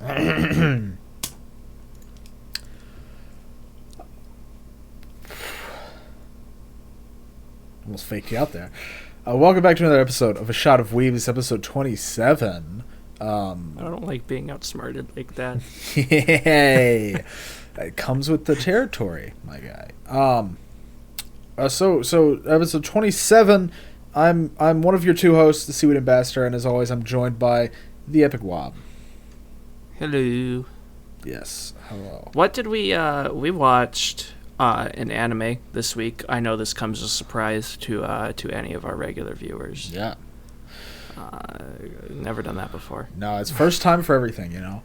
Almost faked you out there. Welcome back to another episode of A Shot of Weeb. This is episode 27. I don't like being outsmarted like that. Yay! It comes with the territory, my guy. So episode 27. I'm one of your two hosts, the Seaweed Ambassador, and as always, I'm joined by the Epic Wob. Hello. Yes. Hello. What did we watched an anime this week. I know this comes as a surprise to any of our regular viewers. Yeah. Never done that before. No, it's first time for everything, you know.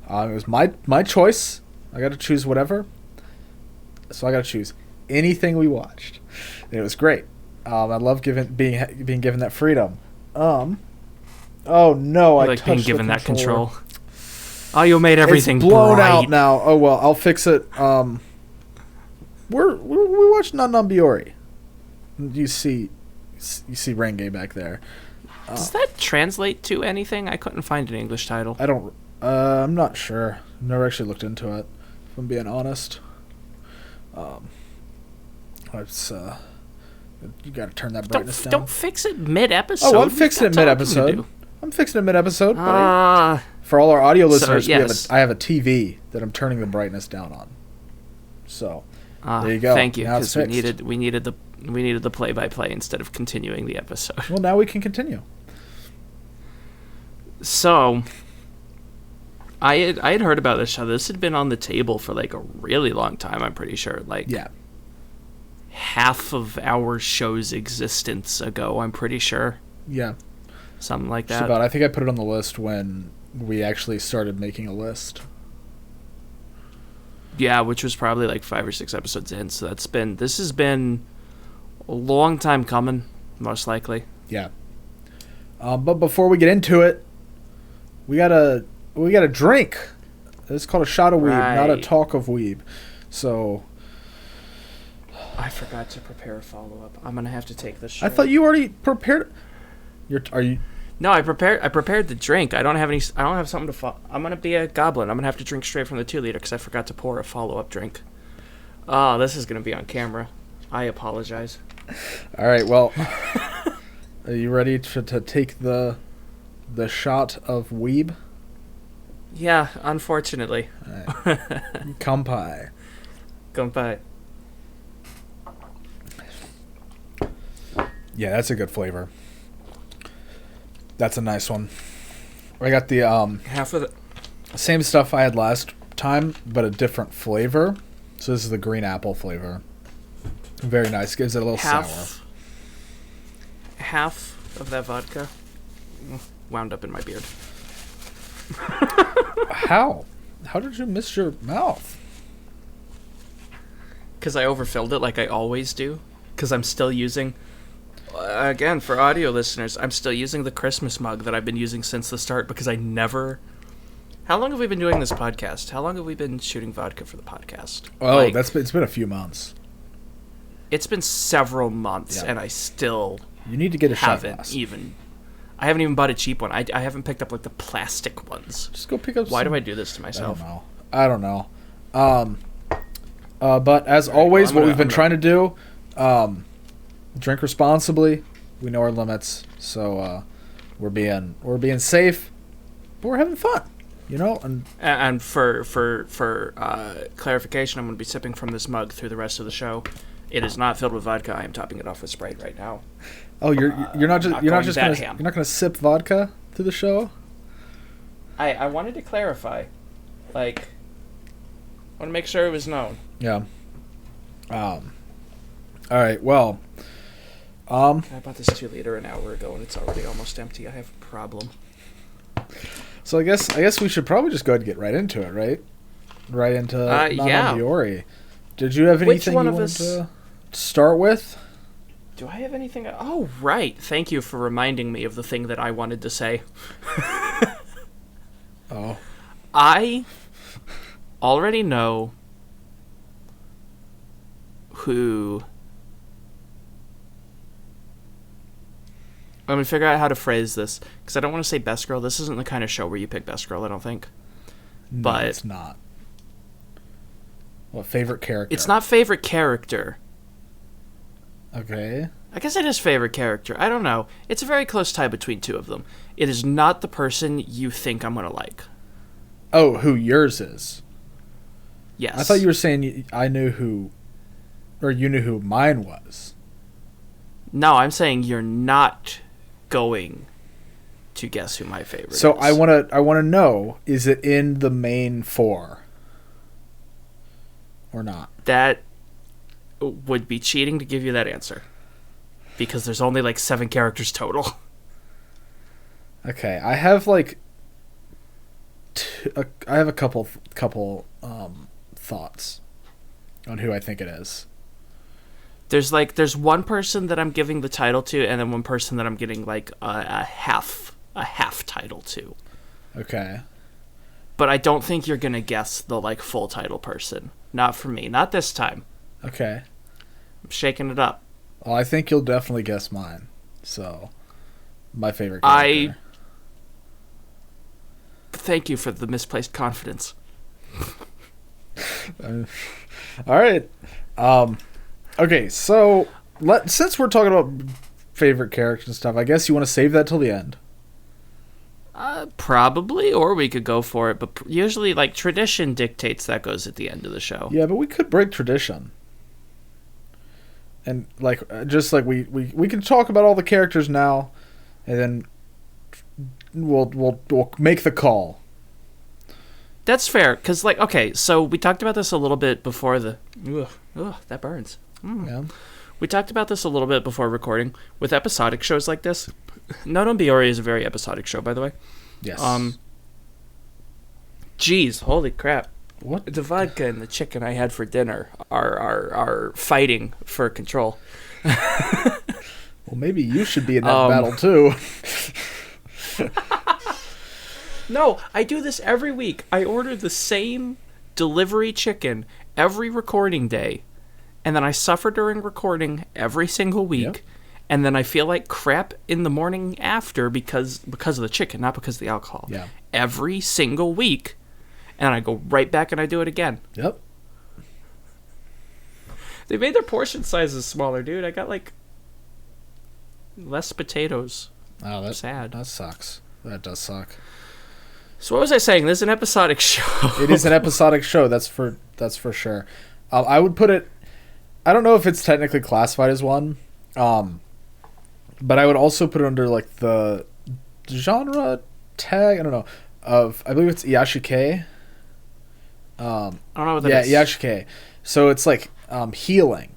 It was my choice. I got to choose whatever. So I got to choose anything we watched. And it was great. I love being given that freedom. Oh no, I like touched being given the that control. Oh, you made everything it's blown bright. out now. Oh well, I'll fix it. We watched Non Biyori. You see Rengo back there. Does that translate to anything? I couldn't find an English title. I don't. I'm not sure. Never actually looked into it. If I'm being honest. It's you got to turn that brightness down. Don't fix it mid-episode. Oh, I'm fixing it mid-episode. But for all our audio listeners, yes. I have a TV that I'm turning the brightness down on. So there you go. Thank you, because we needed the play-by-play instead of continuing the episode. Well, now we can continue. So, I had heard about this show. This had been on the table for like a really long time. I'm pretty sure, half of our show's existence ago. I'm pretty sure. Yeah, something like just that. about. I think I put it on the list when we actually started making a list. Yeah, which was probably like 5 or 6 episodes in. So this has been a long time coming, most likely. Yeah. But before we get into it, we got a drink. It's called a Shot of Weeb, not a talk of Weeb. So I forgot to prepare a follow-up. I'm gonna have to take this. I thought you already prepared. Are you? No, I prepared the drink. I don't have something to. I'm gonna be a goblin. I'm gonna have to drink straight from the 2-liter because I forgot to pour a follow-up drink. Oh, this is gonna be on camera. I apologize. All right. Well, are you ready to take the shot of Weeb? Yeah, unfortunately. Right. Kampai. Kampai. Yeah, that's a good flavor. That's a nice one. I got the half of the same stuff I had last time, but a different flavor. So this is the green apple flavor. Very nice. Gives it a little sour. Half of that vodka wound up in my beard. How? How did you miss your mouth? Because I overfilled it like I always do. Because I'm still using... Again, for audio listeners, I'm still using the Christmas mug that I've been using since the start because I never... How long have we been doing this podcast? How long have we been shooting vodka for the podcast? Oh, it's been a few months. It's been several months, and I still... You need to get a shot glass. I haven't even bought a cheap one. I haven't picked up like the plastic ones. Just go pick up Why do I do this to myself? I don't know. But as always, what we've been trying to do... drink responsibly. We know our limits, so we're being safe, but we're having fun, you know. And for clarification, I'm going to be sipping from this mug through the rest of the show. It is not filled with vodka. I am topping it off with Sprite right now. Oh, you're not gonna sip vodka through the show. I wanted to clarify, I want to make sure it was known. Yeah. All right. Well. I bought this 2-liter an hour ago, and it's already almost empty. I have a problem. So I guess we should probably just go ahead and get right into it, right? Right into Non Biyori. Did you have anything you wanted to start with? Do I have anything? Oh, right. Thank you for reminding me of the thing that I wanted to say. Oh. I already know who... Let me figure out how to phrase this, because I don't want to say best girl. This isn't the kind of show where you pick best girl, I don't think. No, but it's not. What, favorite character? it's not favorite character. Okay. I guess it is favorite character. I don't know. It's a very close tie between two of them. It is not the person you think I'm gonna like. Oh, who yours is? Yes. I thought you were saying I knew who, or you knew who mine was. No, I'm saying you're not going to guess who my favorite is. So I wanna know, is it in the main 4 or not? That would be cheating to give you that answer, because there's only like 7 characters total. Okay, I have like I have a couple thoughts on who I think it is. There's one person that I'm giving the title to, and then one person that I'm getting like a half title to. Okay. But I don't think you're gonna guess the like full title person. Not for me. Not this time. Okay. I'm shaking it up. Well, I think you'll definitely guess mine. So, my favorite character. Thank you for the misplaced confidence. All right. Okay, so since we're talking about favorite characters and stuff, I guess you want to save that till the end. Probably, or we could go for it, but usually, like, tradition dictates that goes at the end of the show. Yeah, but we could break tradition. And, like, just like we can talk about all the characters now, and then we'll make the call. That's fair, because, like, okay, so we talked about this a little bit before the... Ugh, that burns. Yeah. We talked about this a little bit before recording. With episodic shows like this, Non Biyori is a very episodic show, by the way. Yes. Geez, holy crap. What? The vodka and the chicken I had for dinner are fighting for control. Well, maybe you should be in that battle, too. No, I do this every week. I order the same delivery chicken every recording day, and then I suffer during recording every single week, Yep. and then I feel like crap in the morning after because of the chicken, not because of the alcohol. Yeah. Every single week, and I go right back and I do it again. Yep. They made their portion sizes smaller, dude. I got like less potatoes. Oh, that's sad. That sucks. That does suck. So what was I saying? This is an episodic show. It is an episodic show. That's for sure. I would put it. I don't know if it's technically classified as one, but I would also put it under like the genre tag. I don't know. I believe it's Iyashikei. I don't know what that is. Yeah, Iyashikei. So it's like healing.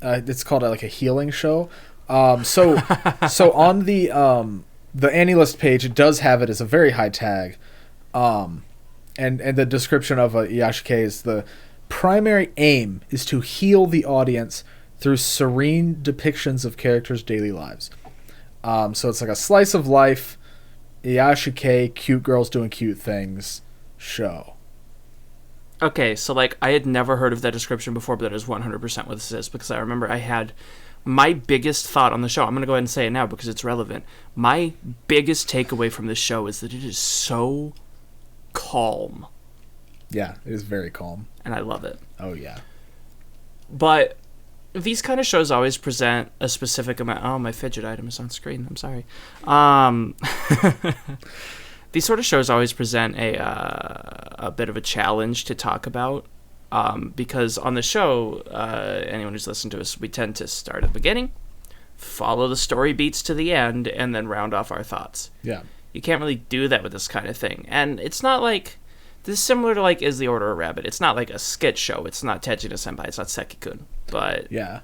It's called like a healing show. So on the AniList page, it does have it as a very high tag, and the description of Iyashikei is the primary aim is to heal the audience through serene depictions of characters' daily lives. So it's like a slice of life, Iyashikei, cute girls doing cute things show. Okay, so like I had never heard of that description before, but that is 100% what this is, because I remember I had my biggest thought on the show. I'm going to go ahead and say it now because it's relevant. My biggest takeaway from this show is that it is so calm. Yeah, it is very calm. And I love it. Oh, yeah. But these kind of shows always present a specific amount... Oh, my fidget item is on screen. I'm sorry. These sort of shows always present a bit of a challenge to talk about. Because on the show, anyone who's listened to us, we tend to start at the beginning, follow the story beats to the end, and then round off our thoughts. Yeah. You can't really do that with this kind of thing. And it's not like... This is similar to, like, Is the Order a Rabbit? It's not like a skit show. It's not Tejina Senpai. It's not Seki-kun. But yeah,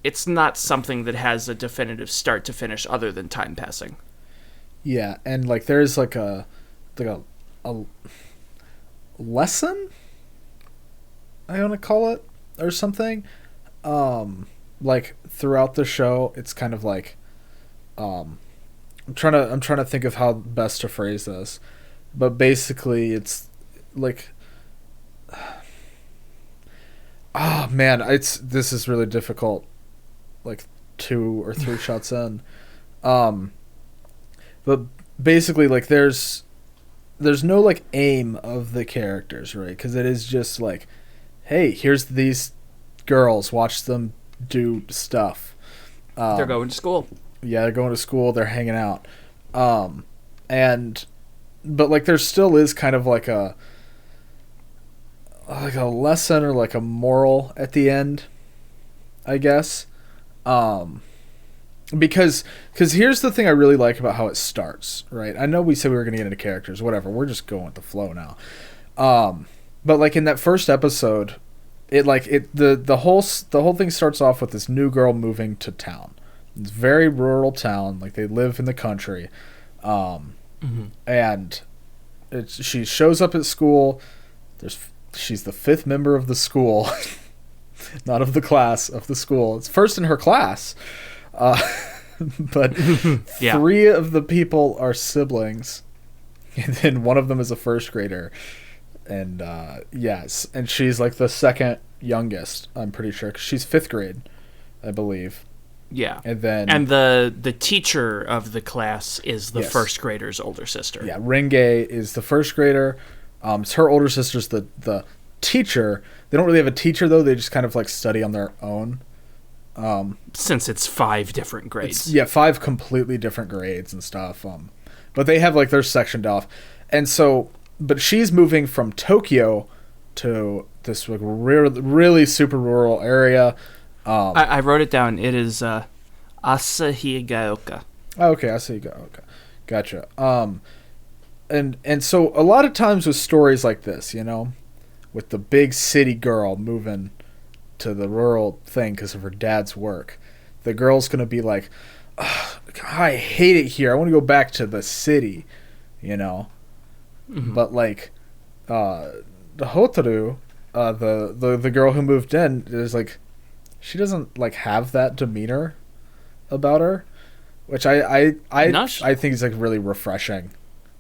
it's not something that has a definitive start to finish other than time passing. Yeah, and, like, there's, like, a lesson? I want to call it, or something. Like, throughout the show, it's kind of like... I'm trying to think of how best to phrase this. But basically, it's like, man, this is really difficult. Like 2 or 3 shots in, but basically, like there's there's no like aim of the characters, right? Because it is just like, hey, here's these girls, watch them do stuff. They're going to school. Yeah, they're going to school. They're hanging out, but like there still is kind of like a lesson or like a moral at the end, I guess. Because here's the thing I really like about how it starts, right? I know we said we were going to get into characters, whatever. We're just going with the flow now. But like in that first episode, the whole thing starts off with this new girl moving to town. It's a very rural town, like they live in the country. And she shows up at school. She's the 5th member of the school, not of the class, of the school. It's first in her class. But 3 of the people are siblings, and then one of them is a first grader. And yes, and she's like the second youngest, I'm pretty sure, 'cause she's 5th grade, I believe. Yeah. And then the teacher of the class is the first grader's older sister. Yeah, Rengo is the first grader. It's her older sister's the teacher. They don't really have a teacher though, they just kind of like study on their own. Since it's 5 different grades. 5 completely different grades and stuff. But they have like they're sectioned off. And so but she's moving from Tokyo to this like really super rural area. I wrote it down. It is Asahigaoka. Okay, Asahigaoka. Gotcha. And so a lot of times with stories like this, you know, with the big city girl moving to the rural thing because of her dad's work, the girl's gonna be like, I hate it here, I want to go back to the city, you know. But like the Hotaru, the girl who moved in, is like, she doesn't like have that demeanor about her, which I think is like really refreshing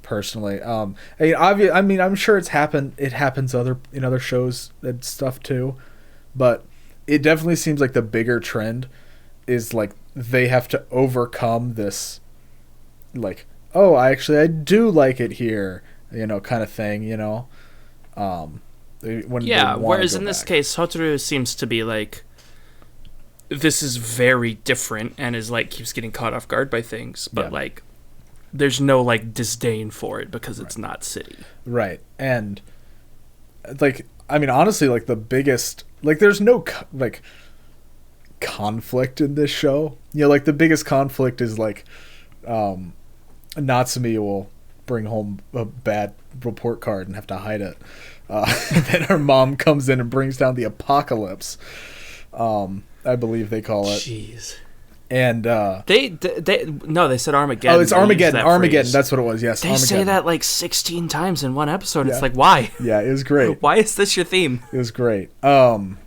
personally. I mean I'm sure it happens in other shows and stuff too, but it definitely seems like the bigger trend is like they have to overcome this like, oh, I do like it here, you know, kind of thing, you know. Whereas in this case Hotaru seems to be like, this is very different and is like keeps getting caught off guard by things, but like there's no like disdain for it because it's not city. Right. And like, I mean, honestly, like the biggest, like there's no like conflict in this show. You know, like the biggest conflict is like Natsumi will bring home a bad report card and have to hide it. Then her mom comes in and brings down the apocalypse. I believe they call it. Jeez. And they said Armageddon. Oh, it's Armageddon. Armageddon. That's what it was. Yes, they Armageddon. say that like 16 times in one episode. Yeah. It's like, why? Yeah, it was great. Why is this your theme? It was great. And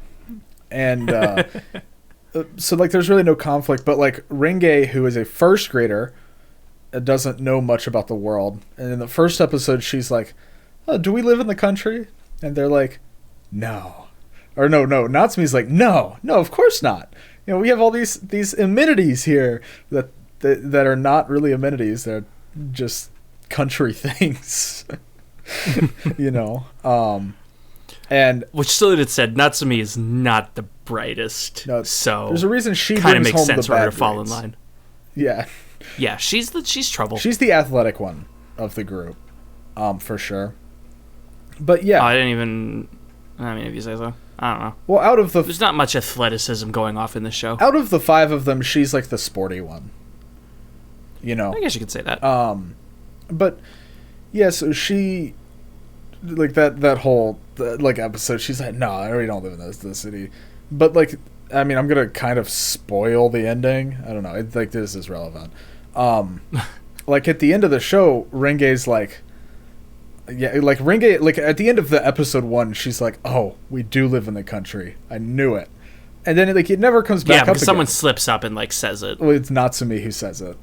so like, there's really no conflict. But like Rengo, who is a first grader, doesn't know much about the world. And in the first episode, she's like, "Oh, do we live in the country?" And they're like, "No." Or no, Natsumi's like, no, of course not. You know, we have all these amenities here that are not really amenities. They're just country things, you know. And which Solid said, Natsumi is not the brightest. No, so there's a reason she kind of brings makes home sense the for her bad to fall grades. in line. Yeah, yeah, she's trouble. She's the athletic one of the group, for sure. But yeah, I mean, if you say so. I don't know. Well, there's not much athleticism going off in this show. Out of the 5 of them, she's like the sporty one. You know, I guess you could say that. But yeah, so she like that whole like episode. She's like, no, I already don't live in the city. But like, I mean, I'm gonna kind of spoil the ending. I don't know. It's like, this is relevant. Like at the end of the show, Renge's like. Yeah, like Rengo, like at the end of the episode 1, she's like, "Oh, we do live in the country. I knew it." And then like it never comes back up again. Someone slips up and like says it. Well, it's Natsumi who says it.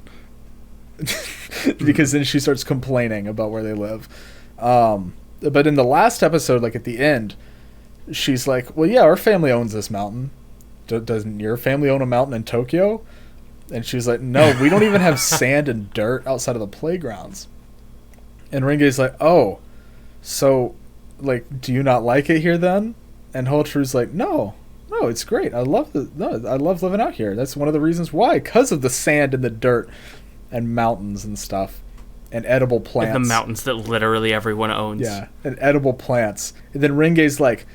Because then she starts complaining about where they live. But in the last episode, like at the end, she's like, "Well, yeah, our family owns this mountain. Doesn't your family own a mountain in Tokyo?" And she's like, "No, we don't even have sand and dirt outside of the playgrounds." And Renge's like, oh, so, like, do you not like it here then? And Holtru's like, no, it's great. I love living out here. That's one of the reasons why, because of the sand and the dirt and mountains and stuff, and edible plants. And the mountains that literally everyone owns. Yeah, and edible plants. And then Renge's like,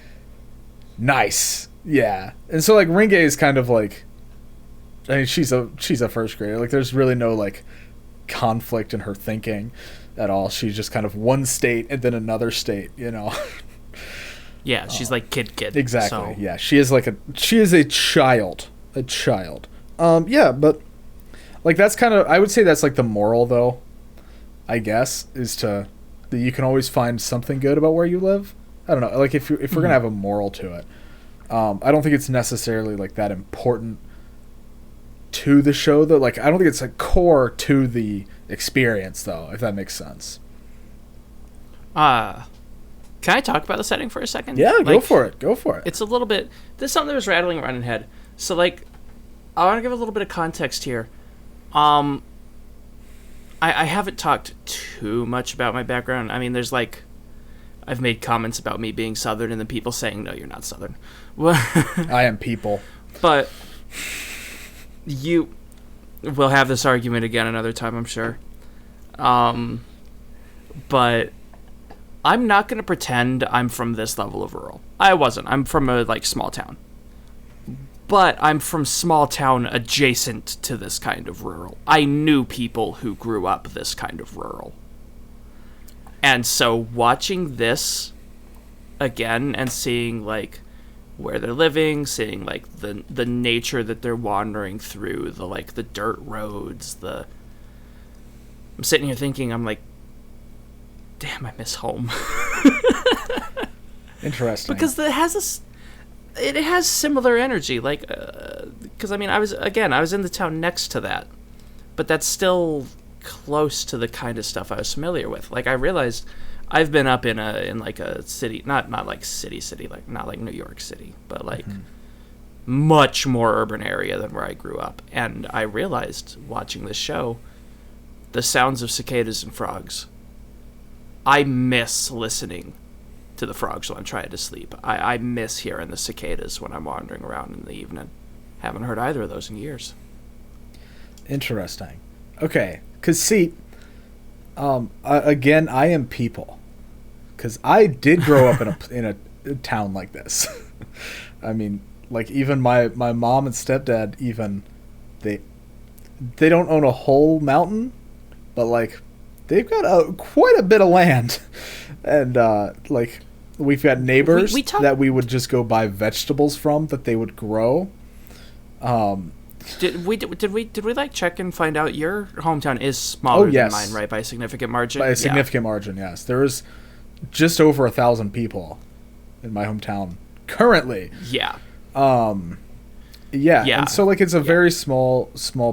nice, yeah. And so like Renge is kind of like, I mean, she's a first grader. Like, there's really no like conflict in her thinking at all. She's just kind of one state and then another state, you know. Yeah, she's like kid. Exactly. So. Yeah, she is a child. Yeah, but like that's kind of, I would say that's like the moral though, I guess, is that you can always find something good about where you live. I don't know. Like if we're gonna have a moral to it, I don't think it's necessarily like that important to the show though. Like I don't think it's like core to the experience though, if that makes sense. Can I talk about the setting for a second? Yeah, like, go for it. It's a little bit... There's something that was rattling around in head. So, like, I want to give a little bit of context here. I haven't talked too much about my background. I mean, there's, like... I've made comments about me being Southern and then people saying, no, you're not Southern. I am people. But we'll have this argument again another time, I'm sure. But... I'm not going to pretend I'm from this level of rural. I wasn't. I'm from a, like, small town. But I'm from small town adjacent to this kind of rural. I knew people who grew up this kind of rural. And so watching this again and seeing, like, where they're living, seeing, like, the nature that they're wandering through, the dirt roads, I'm sitting here thinking, I'm like, damn, I miss home. Interesting. Because it has similar energy, like, because I mean, I was in the town next to that, but that's still close to the kind of stuff I was familiar with. Like, I realized I've been up in a city, not like city, like not like New York City, but like much more urban area than where I grew up, and I realized watching this show, the sounds of cicadas and frogs. I miss listening to the frogs while I'm trying to sleep. I miss hearing the cicadas when I'm wandering around in the evening. Haven't heard either of those in years. Interesting. Okay, because see, again, I am people. Because I did grow up in a town like this. I mean, like even my mom and stepdad, even they don't own a whole mountain, but like they've got quite a bit of land, and like we've got neighbors that we would just go buy vegetables from that they would grow. Did we like check and find out your hometown is smaller than mine, right? By a significant margin. By a significant margin, yes. There is just over 1,000 people in my hometown currently. Yeah. Yeah. And so like it's a very small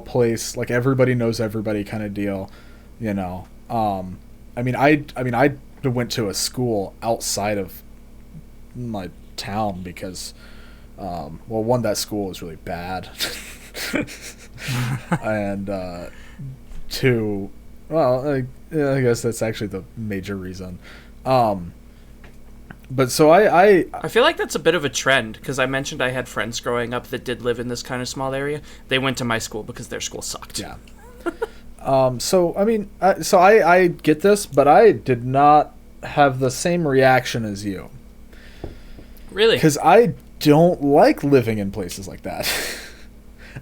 place. Like everybody knows everybody kind of deal, you know. I mean I went to a school outside of my town because one, that school was really bad. And two, well, I guess that's actually the major reason. But so I feel like that's a bit of a trend because I mentioned I had friends growing up that did live in this kind of small area. They went to my school because their school sucked. Yeah. So I mean, I get this, but I did not have the same reaction as you. Really? Because I don't like living in places like that.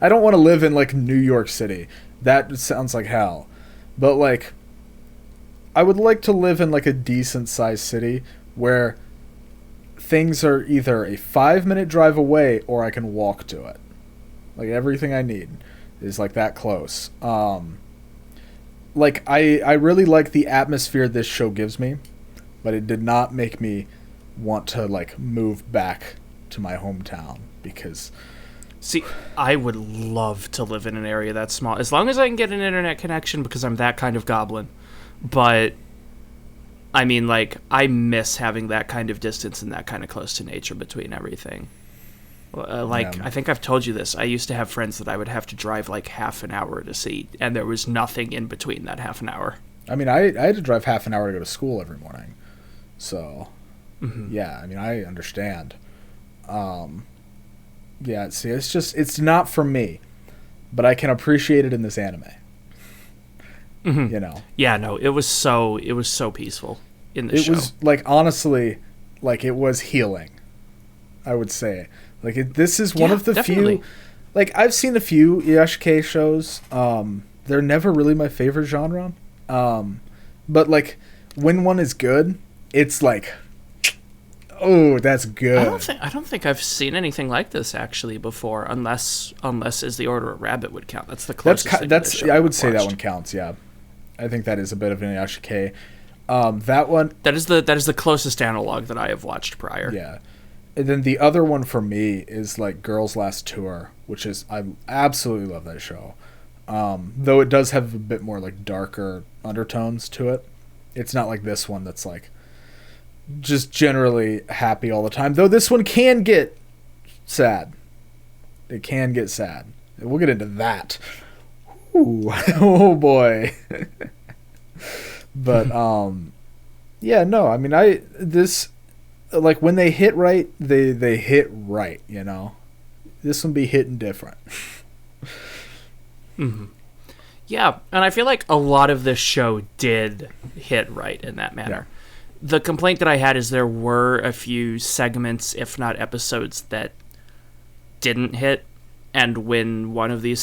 I don't want to live in like New York City. That sounds like hell. But like, I would like to live in like a decent sized city where things are either a 5-minute drive away or I can walk to it. Like everything I need is like that close. Like I really like the atmosphere this show gives me, but it did not make me want to like move back to my hometown because... See, I would love to live in an area that small, as long as I can get an internet connection because I'm that kind of goblin. But, I mean, like, I miss having that kind of distance and that kind of close to nature between everything. I think I've told you this. I used to have friends that I would have to drive like half an hour to see, and there was nothing in between that half an hour. I mean, I had to drive half an hour to go to school every morning. So, yeah, I mean, I understand. Yeah, see, it's not for me, but I can appreciate it in this anime. You know? Yeah, no, it was so peaceful in the show. It was, like, honestly, like, it was healing, I would say. Like, this is one of the definitely. few... Like, I've seen a few Iyashikei shows. They're never really my favorite genre. But, like, when one is good, it's like, oh, that's good. I don't think I've seen anything like this actually before, unless Is the Order a Rabbit would count. That's the closest thing to this show I would say watched. that one counts, yeah. I think that is a bit of an Iyashikei. That one... That is the closest analog that I have watched prior. Yeah. And then the other one for me is, like, Girls' Last Tour, which is... I absolutely love that show. Though it does have a bit more, like, darker undertones to it. It's not like this one that's, like, just generally happy all the time. Though this one can get sad. It can get sad. We'll get into that. Ooh. Oh, boy. But, yeah, no, I mean, like, when they hit right, they hit right, you know? This one be hitting different. Yeah, and I feel like a lot of this show did hit right in that manner. Yeah. The complaint that I had is there were a few segments, if not episodes, that didn't hit, and when one of the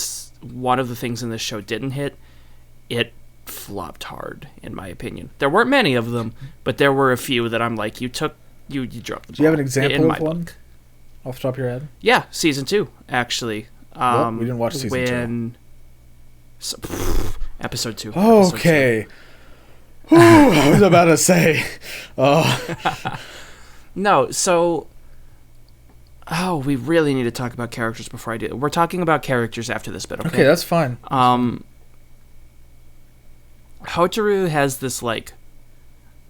things in this show didn't hit, it flopped hard, in my opinion. There weren't many of them, but there were a few that I'm like, you dropped the ball. Do you have an example in of my one book. off the top of your head? Yeah, season 2, actually. What? We didn't watch season 2. Episode 2. Okay. Whew, I was about to say. Oh. No, so... Oh, we really need to talk about characters before I do. We're talking about characters after this bit, okay? Okay, that's fine. Hotaru has this, like,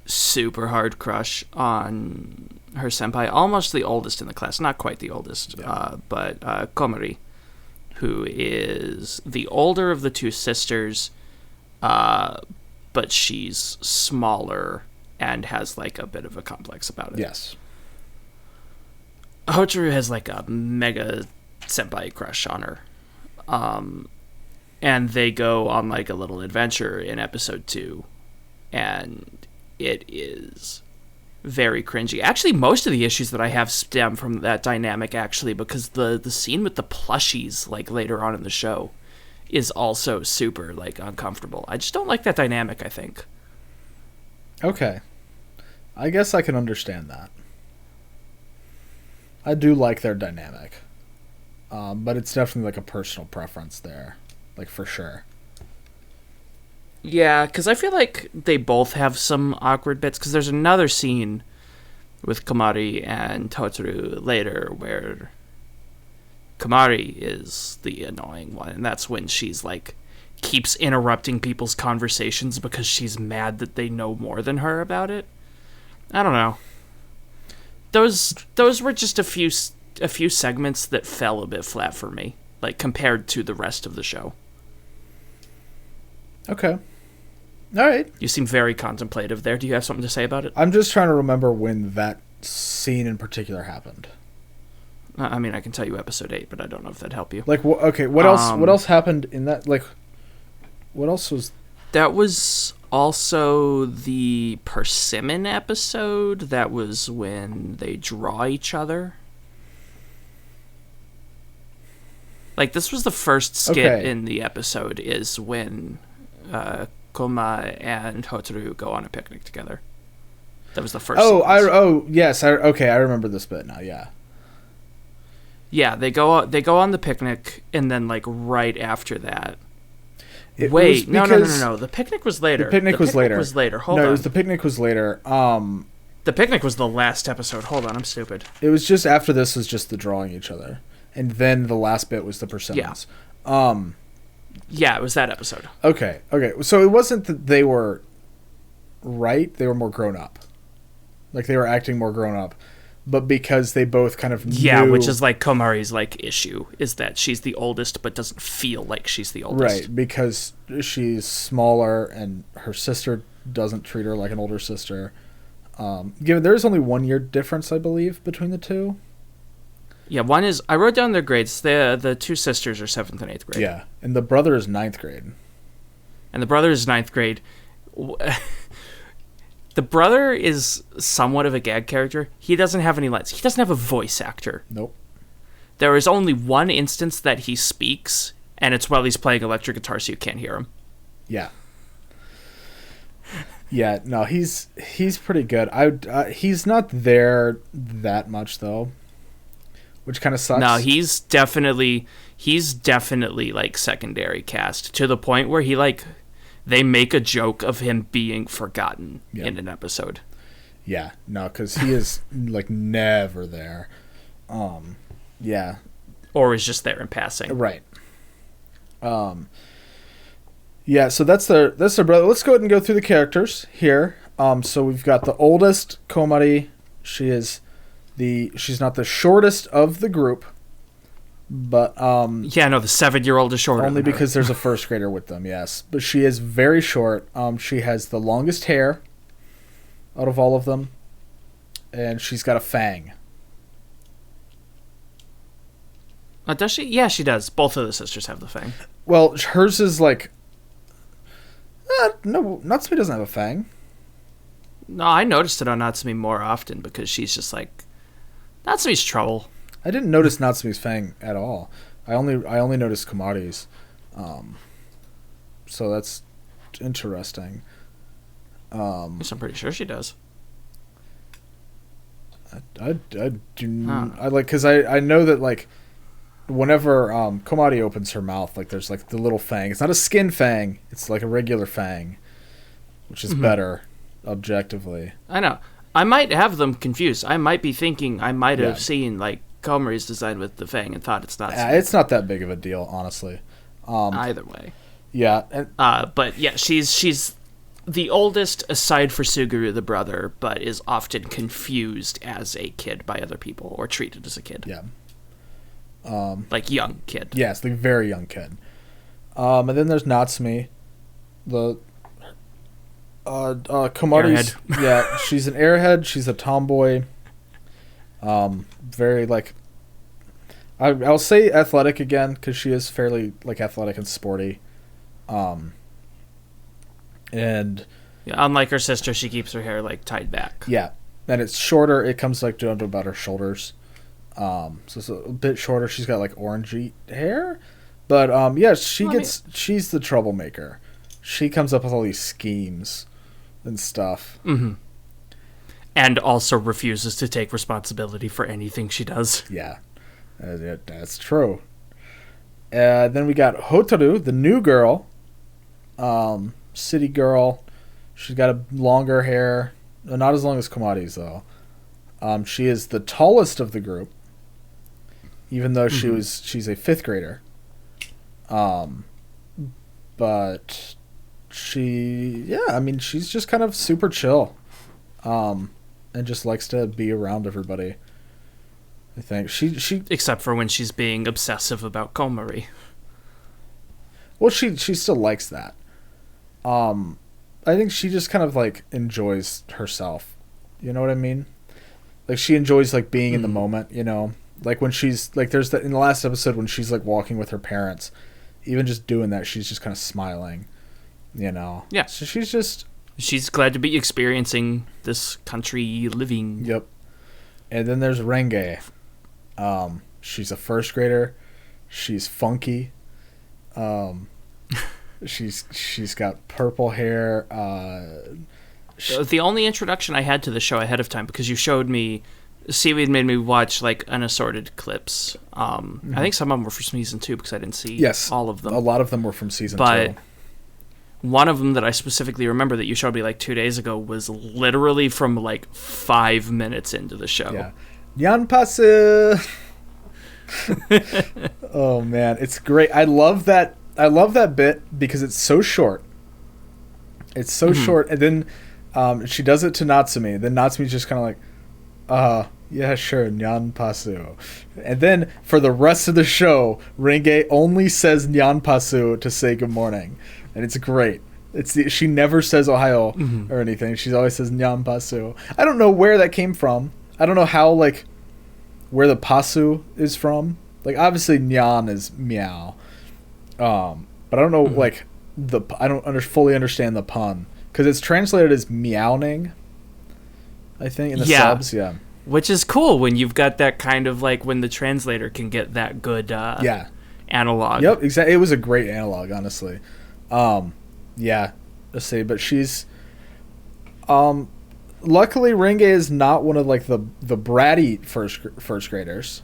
super hard crush on her senpai, almost the oldest in the class, not quite the oldest, but Komori, who is the older of the two sisters, but she's smaller and has, like, a bit of a complex about it. Yes. Hotaru has, like, a mega senpai crush on her. And they go on, like, a little adventure in episode 2. And it is very cringy. Actually, most of the issues that I have stem from that dynamic, actually, because the scene with the plushies, like, later on in the show is also super, like, uncomfortable. I just don't like that dynamic, I think. Okay. I guess I can understand that. I do like their dynamic. But it's definitely, like, a personal preference there. Like, for sure. Yeah, because I feel like they both have some awkward bits, because there's another scene with Komari and Hotaru later where Komari is the annoying one, and that's when she's, like, keeps interrupting people's conversations because she's mad that they know more than her about it. I don't know. Those were just a few segments that fell a bit flat for me, like, compared to the rest of the show. Okay. All right. You seem very contemplative there. Do you have something to say about it? I'm just trying to remember when that scene in particular happened. I mean, I can tell you episode 8, but I don't know if that'd help you. Like, okay, what else? What else happened in that? Like, what else was? That was also the Persimmon episode. That was when they draw each other. Like, this was the first skit in the episode, is when Koma and Hotaru go on a picnic together. That was the first. Yes. I remember this bit now. Yeah. Yeah, they go on the picnic, and then, like, right after that. No. The picnic was later. The picnic was later. Hold on. The picnic was later. The picnic was the last episode. Hold on, I'm stupid. It was just after this was just the drawing each other, and then the last bit was the persimmons. Yeah. Yeah, it was that episode. Okay. So it wasn't that they were right; they were more grown up. Like, they were acting more grown up. but because they both kind of Yeah, knew, which is like Komari's like issue, is that she's the oldest but doesn't feel like she's the oldest. right, because she's smaller and her sister doesn't treat her like an older sister. Given there's only 1 year difference, I believe, between the two. Yeah, one is, I wrote down their grades. The two sisters are 7th and 8th grade. Yeah, and the brother is 9th grade. And the brother is 9th grade. The brother is somewhat of a gag character. He doesn't have any lines. He doesn't have a voice actor. Nope. There is only one instance that he speaks, and it's while he's playing electric guitar, so you can't hear him. Yeah. Yeah, no, he's pretty good. He's not there that much though, which kind of sucks. No, he's definitely like secondary cast to the point where he like they make a joke of him being forgotten in an episode. Yeah, no, because he is like never there. Yeah, or is just there in passing. Right. Yeah, so that's their brother. Let's go ahead and go through the characters here. So we've got the oldest, Komari. She's not the shortest of the group, but yeah, no, the 7-year-old is shorter. Only because there's a first grader with them, yes. But she is very short. She has the longest hair out of all of them, and she's got a fang. Does she? Yeah, she does. Both of the sisters have the fang. Well, hers is like... no, Natsumi doesn't have a fang. No, I noticed it on Natsumi more often because she's just like... Natsumi's trouble. I didn't notice Natsumi's fang at all. I only noticed Komari's. So that's interesting. I'm pretty sure she does. I do... I like... Because I know that, like... Whenever Komari opens her mouth, like there's like the little fang. It's not a skin fang. It's like a regular fang, which is better objectively. I know. I might have them confused. I might be thinking I might have seen like Komari's design with the fang and thought it's not. It's not that big of a deal, honestly. Either way. Yeah. And, but yeah, she's the oldest aside for Suguru, the brother, but is often confused as a kid by other people or treated as a kid. Yeah. Like young kid. Yes, the very young kid. And then there's Natsumi, the Komari's. Yeah, she's an airhead. She's a tomboy. Very like. I'll say athletic again because she is fairly like athletic and sporty. And yeah, unlike her sister, she keeps her hair like tied back. Yeah, and it's shorter. It comes like down to about her shoulders. So it's a bit shorter. She's got like orangey hair, but yeah, she's the troublemaker. She comes up with all these schemes and stuff. Mm-hmm. And also refuses to take responsibility for anything she does. Yeah, that's true. Then we got Hotaru, the new girl, city girl. She's got a longer hair, not as long as Komari's though. She is the tallest of the group, even though she's a 5th grader. But she's just kind of super chill, and just likes to be around everybody. I think she except for when she's being obsessive about Komari. Well, she still likes that. I think she just kind of like enjoys herself. You know what I mean? Like she enjoys like being in the moment, you know. Like when she's like, there's in the last episode when she's like walking with her parents, even just doing that, she's just kind of smiling, you know. Yeah. So she's glad to be experiencing this country living. Yep. And then there's Rengo. She's a 1st grader. She's funky. She's got purple hair. The only introduction I had to the show ahead of time, because you showed me, Seaweed made me watch like unassorted clips. I think some of them were from season 2 because I didn't see all of them. A lot of them were from season 2. But one of them that I specifically remember that you showed me like 2 days ago was literally from like 5 minutes into the show. Yeah. Yanpasu. Oh man, it's great. I love that bit because it's so short. It's so short, and then she does it to Natsumi. Then Natsumi's just kind of like, Yeah, sure, Nyan Pasu. And then for the rest of the show, Renge only says Nyan Pasu to say good morning. And it's great. She never says Ohio or anything. She always says Nyan Pasu. I don't know where that came from. I don't know how, like, where the Pasu is from. Like, obviously Nyan is meow. But I don't know, like, I don't fully understand the pun. Because it's translated as meowing, I think, in the subs. Yeah. Which is cool when you've got that kind of, like, when the translator can get that good analog. Yep, exactly. It was a great analog, honestly. Yeah, let's see. But she's... luckily, Renge is not one of, like, the bratty first graders.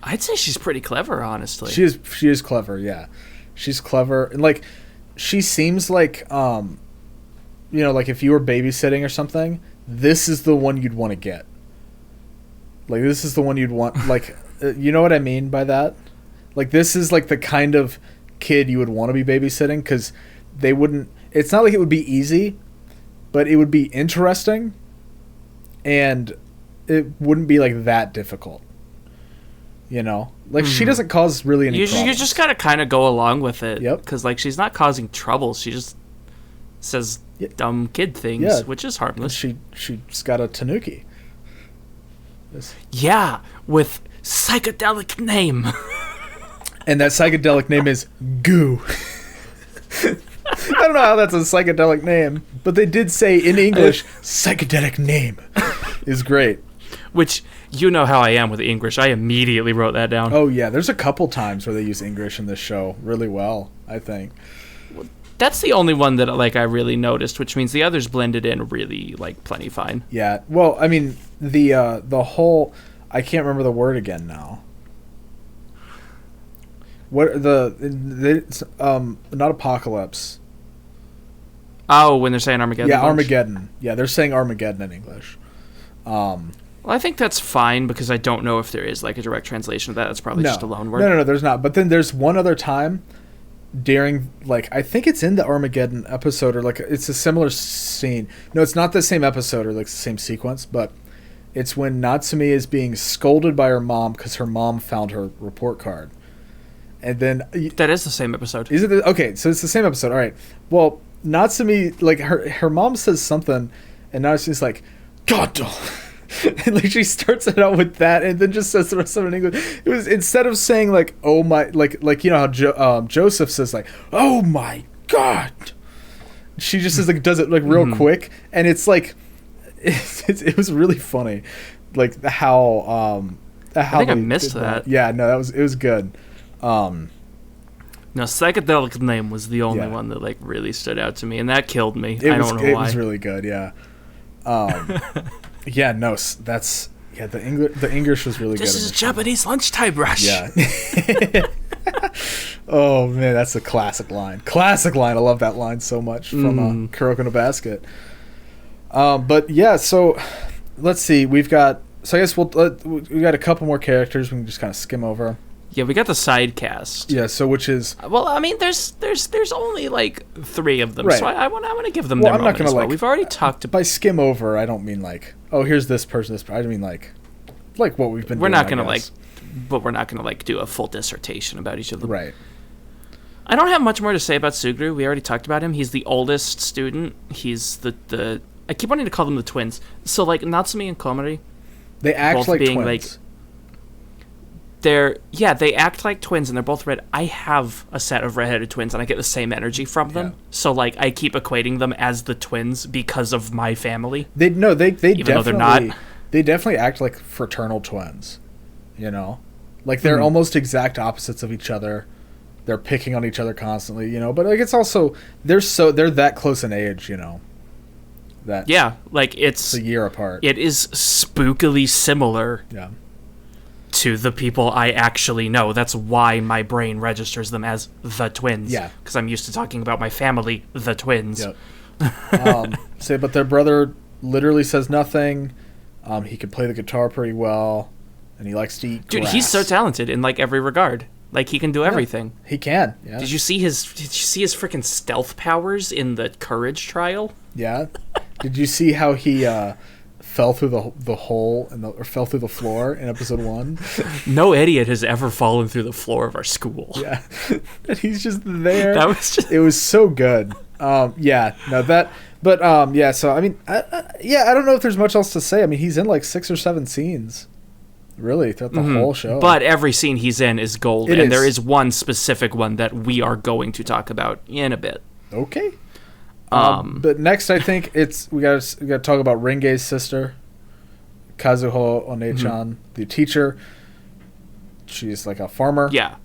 I'd say she's pretty clever, honestly. She is clever, yeah. She's clever. And, like, she seems like, you know, like, if you were babysitting or something... This is the one you'd want to get. Like, this is the one you'd want... Like, you know what I mean by that? Like, this is, like, the kind of kid you would want to be babysitting, because they wouldn't... It's not like it would be easy, but it would be interesting, and it wouldn't be, like, that difficult. You know? Like, she doesn't cause really any problems. You just gotta kind of go along with it. Yep. Because, like, she's not causing trouble. She just says... dumb kid things, which is harmless. She's got a tanuki. Yeah, with psychedelic name. And that psychedelic name is Goo. I don't know how that's a psychedelic name, but they did say in English, psychedelic name is great. Which, you know how I am with English. I immediately wrote that down. Oh, yeah. There's a couple times where they use English in this show really well, I think. That's the only one that, like, I really noticed, which means the others blended in really, like, plenty fine. Yeah. Well, I mean, the whole... I can't remember the word again now. What not apocalypse. Oh, when they're saying Armageddon. Yeah, Armageddon. Yeah, they're saying Armageddon in English. Well, I think that's fine because I don't know if there is, like, a direct translation of that. It's probably just a loan word. No, there's not. But then there's one other time during, like, I think it's in the Armageddon episode, or, like, it's a similar scene. No, it's not the same episode or, like, the same sequence, but it's when Natsumi is being scolded by her mom because her mom found her report card. And then... That is the same episode. Is it? Okay, so it's the same episode. All right. Well, Natsumi, like, her mom says something, and Natsumi's like, God, and, like, she starts it out with that, and then just says the rest of it in English. It was, instead of saying, like, oh my, like you know how Joseph says, like, oh my God, she just says, like, does it, like, real quick, and it's like, it was really funny, like, how I think I missed that. Yeah, no, it was good. No, Psychedelic Name was the only one that, like, really stood out to me, and that killed me. I don't know why. It was really good, yeah. Yeah, no, that's... Yeah, the English was really good. This is Japanese lunchtime rush. Yeah. Oh, man, that's a classic line. Classic line. I love that line so much from Kuroko no Basket. But, yeah, so let's see. We've got... So I guess we got a couple more characters we can just kind of skim over. Yeah, we got the side cast. Yeah, so which is... Well, I mean, there's only, like, 3 of them, right. So I want to give them their moment. I'm not gonna, like... We've already talked about... By skim over, I don't mean, like, oh, here's this person, this person. I mean, like what we've been doing, we're not going to, like, do a full dissertation about each of them. Right. I don't have much more to say about Suguru. We already talked about him. He's the oldest student. He's the... I keep wanting to call them the twins. So, like, Natsumi and Komari... They act like twins. They act like twins, and they're both red. I have a set of redheaded twins, and I get the same energy from them. Yeah. So, like, I keep equating them as the twins because of my family. They even definitely, though they're not. They definitely act like fraternal twins. You know, like they're almost exact opposites of each other. They're picking on each other constantly. You know, but like it's also they're that close in age. You know. Like it's a year apart. It is spookily similar. Yeah. To the people I actually know. That's why my brain registers them as the twins. Yeah. Because I'm used to talking about my family, the twins. Yep. But their brother literally says nothing. He can play the guitar pretty well, and he likes to eat grass. Dude, he's so talented in, like, every regard. Like, he can do everything. He can, yeah. Did you see his freaking stealth powers in the courage trial? Yeah. Did you see how he fell through the hole or fell through the floor in episode 1. No idiot has ever fallen through the floor of our school. Yeah, and he's just there. That was just... It was so good. Yeah, no that. But yeah. So I mean, I don't know if there's much else to say. I mean, he's in like 6 or 7 scenes, really, throughout the whole show. But every scene he's in is gold, and there is one specific one that we are going to talk about in a bit. Okay. But next, I think we got to talk about Renge's sister, Kazuho One-chan, the teacher. She's like a farmer. Yeah.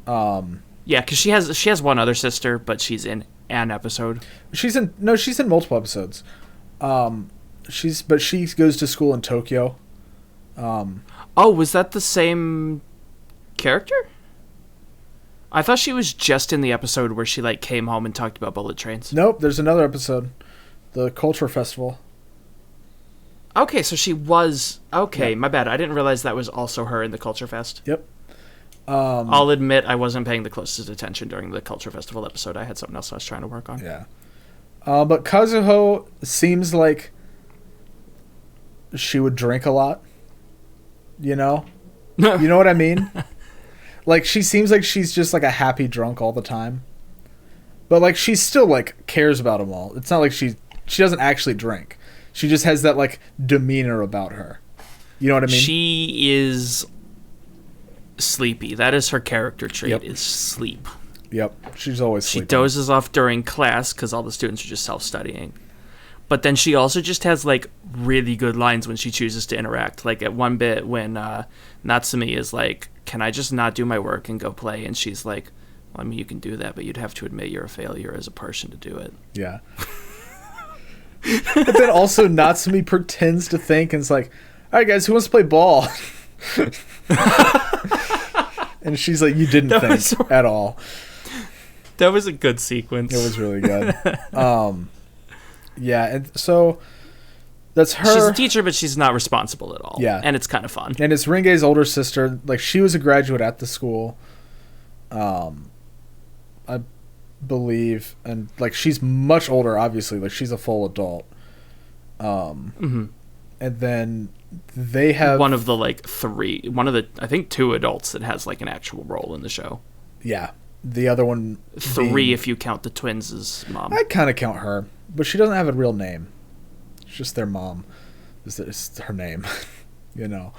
Yeah, because she has one other sister, but she's in an episode. She's in multiple episodes. She goes to school in Tokyo. Oh, was that the same character? I thought she was just in the episode where she like came home and talked about bullet trains. Nope, there's another episode, the Culture Festival. Okay, so she was... Okay, yeah. My bad. I didn't realize that was also her in the Culture Fest. Yep. I'll admit I wasn't paying the closest attention during the Culture Festival episode. I had something else I was trying to work on. Yeah. But Kazuho seems like she would drink a lot. You know? You know what I mean? Like, she seems like she's just, like, a happy drunk all the time. But, like, she still, like, cares about them all. It's not like she doesn't actually drink. She just has that, like, demeanor about her. You know what I mean? She is sleepy. That is her character trait, is sleep. Yep. She's always sleeping. She dozes off during class because all the students are just self-studying. But then she also just has, like, really good lines when she chooses to interact. Like, at one bit when Natsumi is like, can I just not do my work and go play? And she's like, well, I mean, you can do that, but you'd have to admit you're a failure as a person to do it. Yeah. But then also Natsumi pretends to think and it's like, all right, guys, who wants to play ball? And she's like, you didn't think at all. That was a good sequence. It was really good. Yeah, and so that's her. She's a teacher, but she's not responsible at all. Yeah. And it's kind of fun. And it's Renge's older sister. Like, she was a graduate at the school. I believe. And, like, she's much older, obviously. Like, she's a full adult. And then they have... One of the, I think 2 adults that has, like, an actual role in the show. Yeah. The other one... 3 if you count the twins' mom. I kind of count her. But she doesn't have a real name. It's just their mom. It's her name. You know.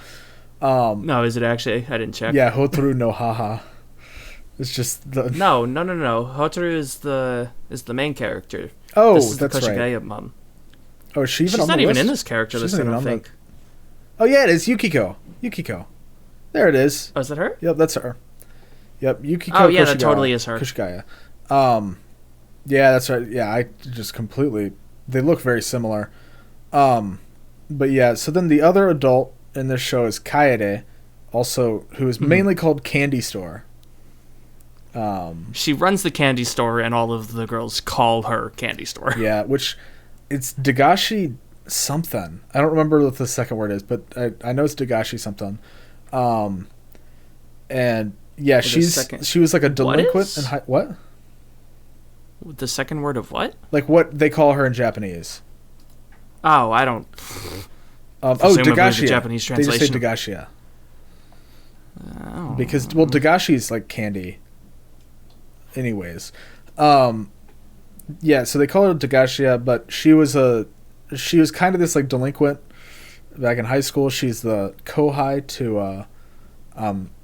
No, is it actually? I didn't check. Yeah, Hotaru no Haha. It's just the... No. Hotaru is the main character. Oh, this is that's the right. Koshigaya mom. Oh, is she even She's on the not even list? in this character list, I don't think. Oh, yeah, it is Yukiko. There it is. Oh, is that her? Yep, that's her. Yep, Yukiko Oh, yeah, Koshigaya, that totally is her. Koshigaya. Yeah, that's right. Yeah, I just completely... They look very similar. But yeah, so then the other adult in this show is Kaede, also, who is mainly called Candy Store. She runs the candy store, and all of the girls call her Candy Store. Yeah, which... It's Dagashi something. I don't remember what the second word is, but I know it's Dagashi something. And yeah, she was like a delinquent in what? The second word of what? Like what they call her in Japanese. Oh, I don't. Dagashi. The Japanese translation. They just say Dagashia. Because Dagashi is like candy. Anyways, yeah, so they call her Dagashia, but she was kind of this like delinquent back in high school. She's the kohai to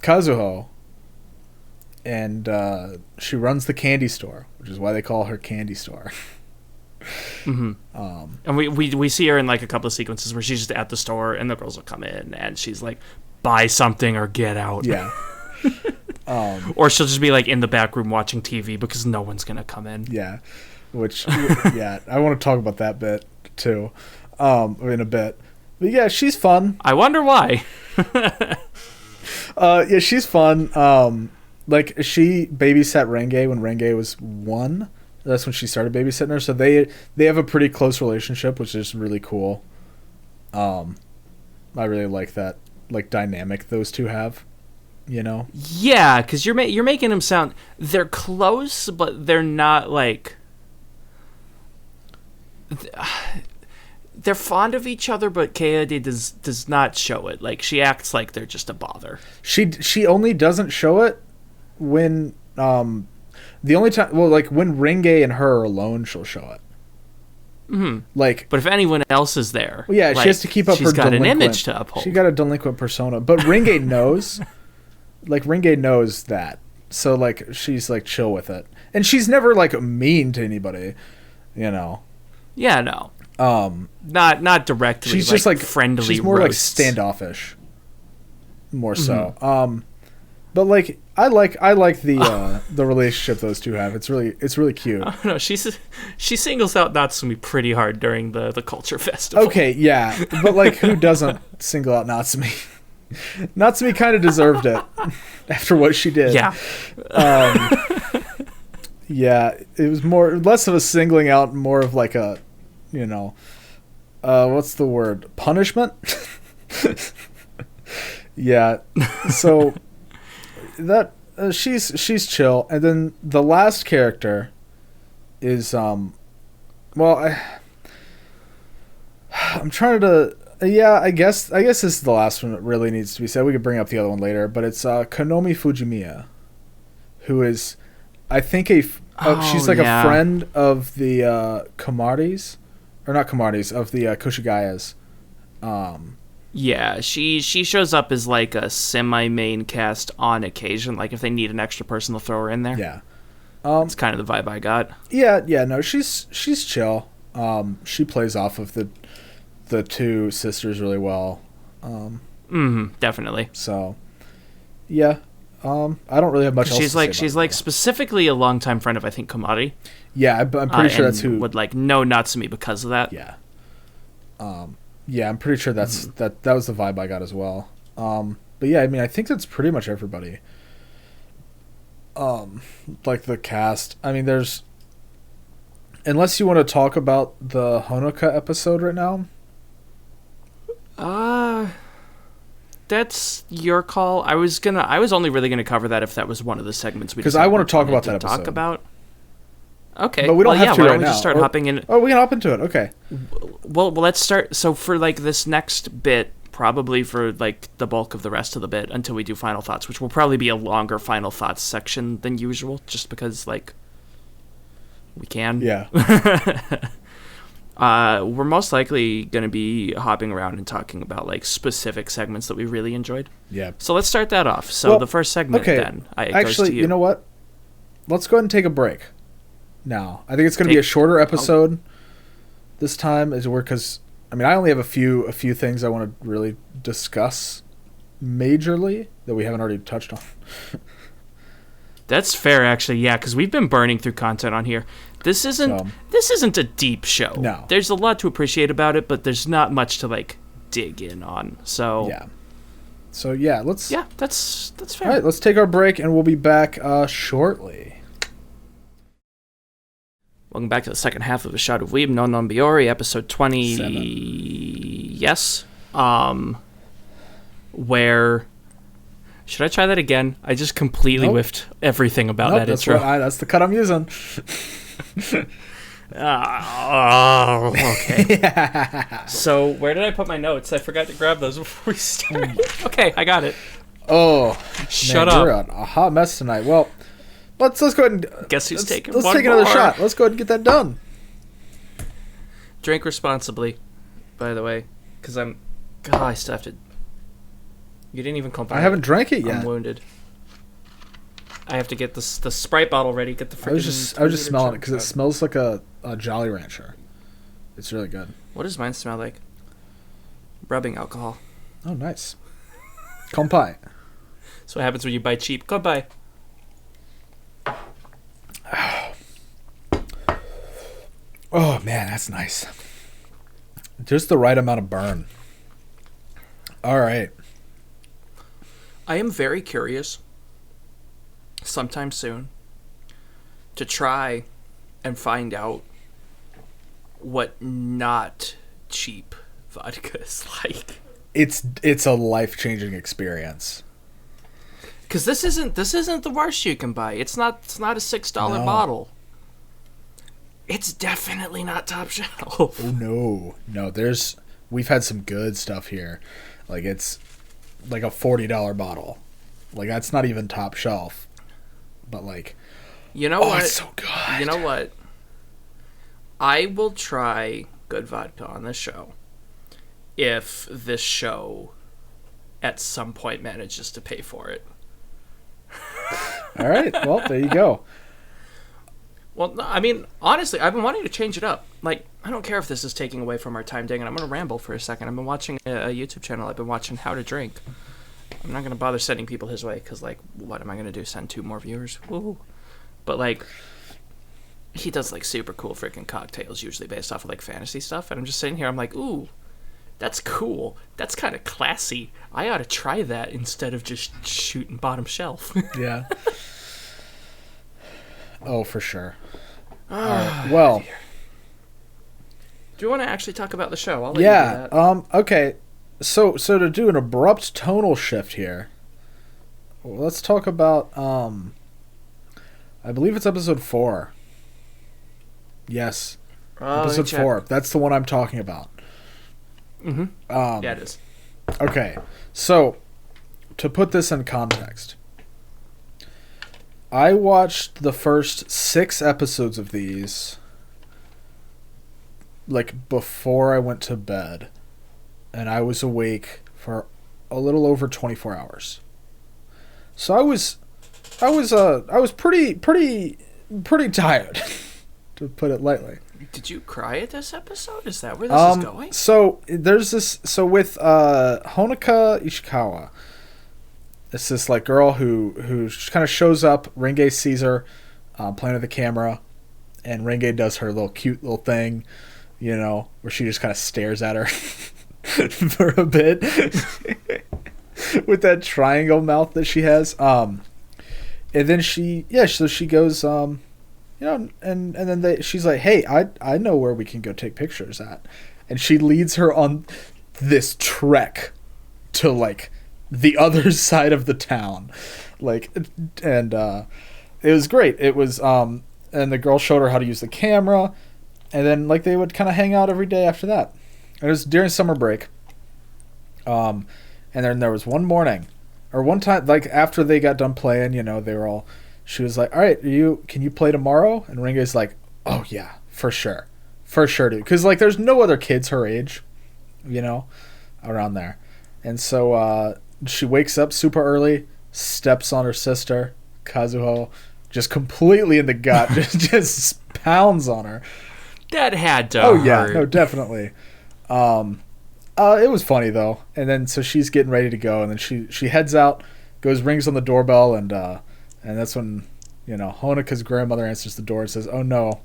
Kazuho, and she runs the candy store, which is why they call her Candy Store. And we see her in like a couple of sequences where she's just at the store and the girls will come in and she's like, buy something or get out. Yeah. Or she'll just be like in the back room watching TV because no one's gonna come in. Yeah. Which, yeah, I want to talk about that bit, too, in a bit. But, yeah, she's fun. I wonder why. Yeah, she's fun. Like, she babysat Renge when Renge was 1. That's when she started babysitting her. So they have a pretty close relationship, which is really cool. I really like that, like, dynamic those two have, you know? Yeah, because you're making them sound... They're close, but they're not, like... they're fond of each other, but Kaede does not show it. Like, she acts like they're just a bother. She only doesn't show it when the only time, well, like when Rengo and her are alone, she'll show it. Mm-hmm. Like, but if anyone else is there, well, yeah, like, she has to keep up her delinquent. She's got an image to uphold. She got a delinquent persona, but Rengo knows, like Rengo knows that, so like she's like chill with it, and she's never like mean to anybody, you know. Yeah, no. Not directly. She's just like friendly. She's more roasts. like standoffish. More so. But like I like the relationship those two have. It's really cute. I don't know. She singles out Natsumi pretty hard during the culture festival. Okay, yeah, but like who doesn't single out Natsumi? Natsumi kind of deserved it after what she did. Yeah. Yeah, it was less of a singling out, more of like a, you know, what's the word? Punishment? Yeah. So that she's chill, and then the last character is I'm trying to I guess this is the last one that really needs to be said. We could bring up the other one later, but it's Konomi Fujimiya, who is, I think she's like a friend of the Kamaris, or not Kamaris, of the Koshigayas. Yeah, she shows up as like a semi-main cast on occasion. Like if they need an extra person, they'll throw her in there. Yeah, it's kind of the vibe I got. Yeah, no, she's chill. She plays off of the two sisters really well. Definitely. So, yeah, I don't really have much else to say she's like specifically a longtime friend of, I think, Komari. Yeah, I'm pretty sure that's who would like know Natsumi because of that. Yeah. Yeah, I'm pretty sure that was the vibe I got as well. But yeah, I mean, I think that's pretty much everybody. Like the cast. I mean, there's, unless you want to talk about the Honoka episode right now. That's your call. I was only really gonna cover that if that was one of the segments we, because I want to talk about that episode. Talk about. Okay, but we don't have to why right don't we now. Just start hopping in. Oh, we can hop into it. Okay. Well, let's start. So for like this next bit, probably for like the bulk of the rest of the bit until we do final thoughts, which will probably be a longer final thoughts section than usual, just because like we can. Yeah. We're most likely going to be hopping around and talking about like specific segments that we really enjoyed. Yeah. So let's start that off. So the first segment then. Actually, goes to you. You know what? Let's go ahead and take a break. Now, I think it's going to be a shorter episode this time, because I mean, I only have a few things I want to really discuss majorly that we haven't already touched on. That's fair, actually. Yeah, because we've been burning through content on here. This isn't a deep show. No, there's a lot to appreciate about it, but there's not much to like dig in on. So yeah. So yeah, that's fair. All right, let's take our break, and we'll be back shortly. Welcome back to the second half of the Shot of Weeb, Non Biyori, episode 20. 7. Yes. Where... Should I try that again? I just completely whiffed everything about that intro. That's the cut I'm using. Okay. Yeah. So, where did I put my notes? I forgot to grab those before we started. Okay, I got it. Oh. Shut up. You're a hot mess tonight. Well... Let's go ahead and guess who's taking. Let's take another shot. Let's go ahead and get that done. Drink responsibly, by the way, because I still have to. You didn't even compare. I haven't drank it yet. I'm wounded. I have to get the Sprite bottle ready. Get the freaking. I was just smelling it because it smells like a Jolly Rancher. It's really good. What does mine smell like? Rubbing alcohol. Oh, nice. Kompai. That's what happens when you buy cheap. Goodbye. Oh man, that's nice. Just the right amount of burn. All right. I am very curious, sometime soon, to try and find out what not cheap vodka is like. It's a life-changing experience. Because this isn't the worst you can buy. It's not a $6 bottle. It's definitely not top shelf. Oh no, we've had some good stuff here. Like it's like a $40 bottle. Like that's not even top shelf. But like, you know what? It's so good. You know what? I will try good vodka on this show if this show at some point manages to pay for it. All right. Well, there you go. Well, I mean, honestly, I've been wanting to change it up. Like, I don't care if this is taking away from our time ding, and I'm going to ramble for a second. I've been watching a YouTube channel. I've been watching How to Drink. I'm not going to bother sending people his way, because, like, what am I going to do? Send 2 more viewers? Woo. But, like, he does, like, super cool freaking cocktails, usually based off of, like, fantasy stuff. And I'm just sitting here, I'm like, ooh, that's cool. That's kind of classy. I ought to try that instead of just shooting bottom shelf. Yeah. Oh, for sure. Well, dear. Do you want to actually talk about the show? I'll let you do that. Okay. So to do an abrupt tonal shift here, let's talk about I believe it's episode 4. Yes. Episode 4. That's the one I'm talking about. Mm-hmm. Yeah, it is. Okay. So to put this in context, I watched the first 6 episodes of these like before I went to bed, and I was awake for a little over 24 hours. So I was pretty tired, to put it lightly. Did you cry at this episode? Is that where this is going? So there's this. So with Honoka Ishikawa, it's this like girl who kind of shows up. Renge sees her playing with the camera, and Renge does her little cute little thing, you know, where she just kind of stares at her for a bit with that triangle mouth that she has. And then so she goes, you know, and then she's like, hey, I know where we can go take pictures at, and she leads her on this trek to like the other side of the town, like, and it was great. It was and the girl showed her how to use the camera, and then like they would kind of hang out every day after that. It was during summer break, and then there was one morning or one time, like after they got done playing, you know, they were all, she was like, all right, can you play tomorrow? And Renge's like, oh yeah, for sure dude, because like there's no other kids her age, you know, around there. And so she wakes up super early, steps on her sister, Kazuho, just completely in the gut, just pounds on her. That had to hurt. Oh, yeah, no, definitely. It was funny, though. And then, so she's getting ready to go, and then she heads out, rings on the doorbell, and that's when, you know, Honoka's grandmother answers the door and says, oh, no,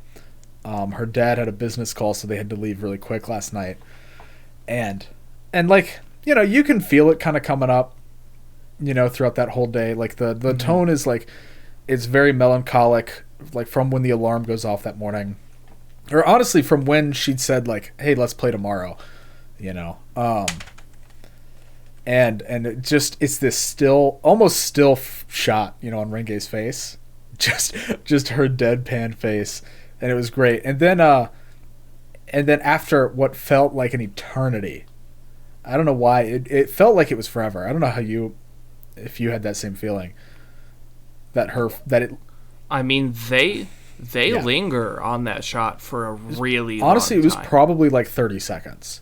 her dad had a business call, so they had to leave really quick last night. And like, you know, you can feel it kind of coming up, you know, throughout that whole day. Like the mm-hmm. tone is like, it's very melancholic, like from when the alarm goes off that morning, or honestly from when she'd said like, hey, let's play tomorrow, you know. And it just, it's this almost still shot, you know, on Renge's face, just her deadpan face. And it was great. And then after what felt like an eternity, I don't know why it felt like it was forever. I don't know if you had that same feeling. I mean, they linger on that shot for a really honestly long time. It was probably like 30 seconds,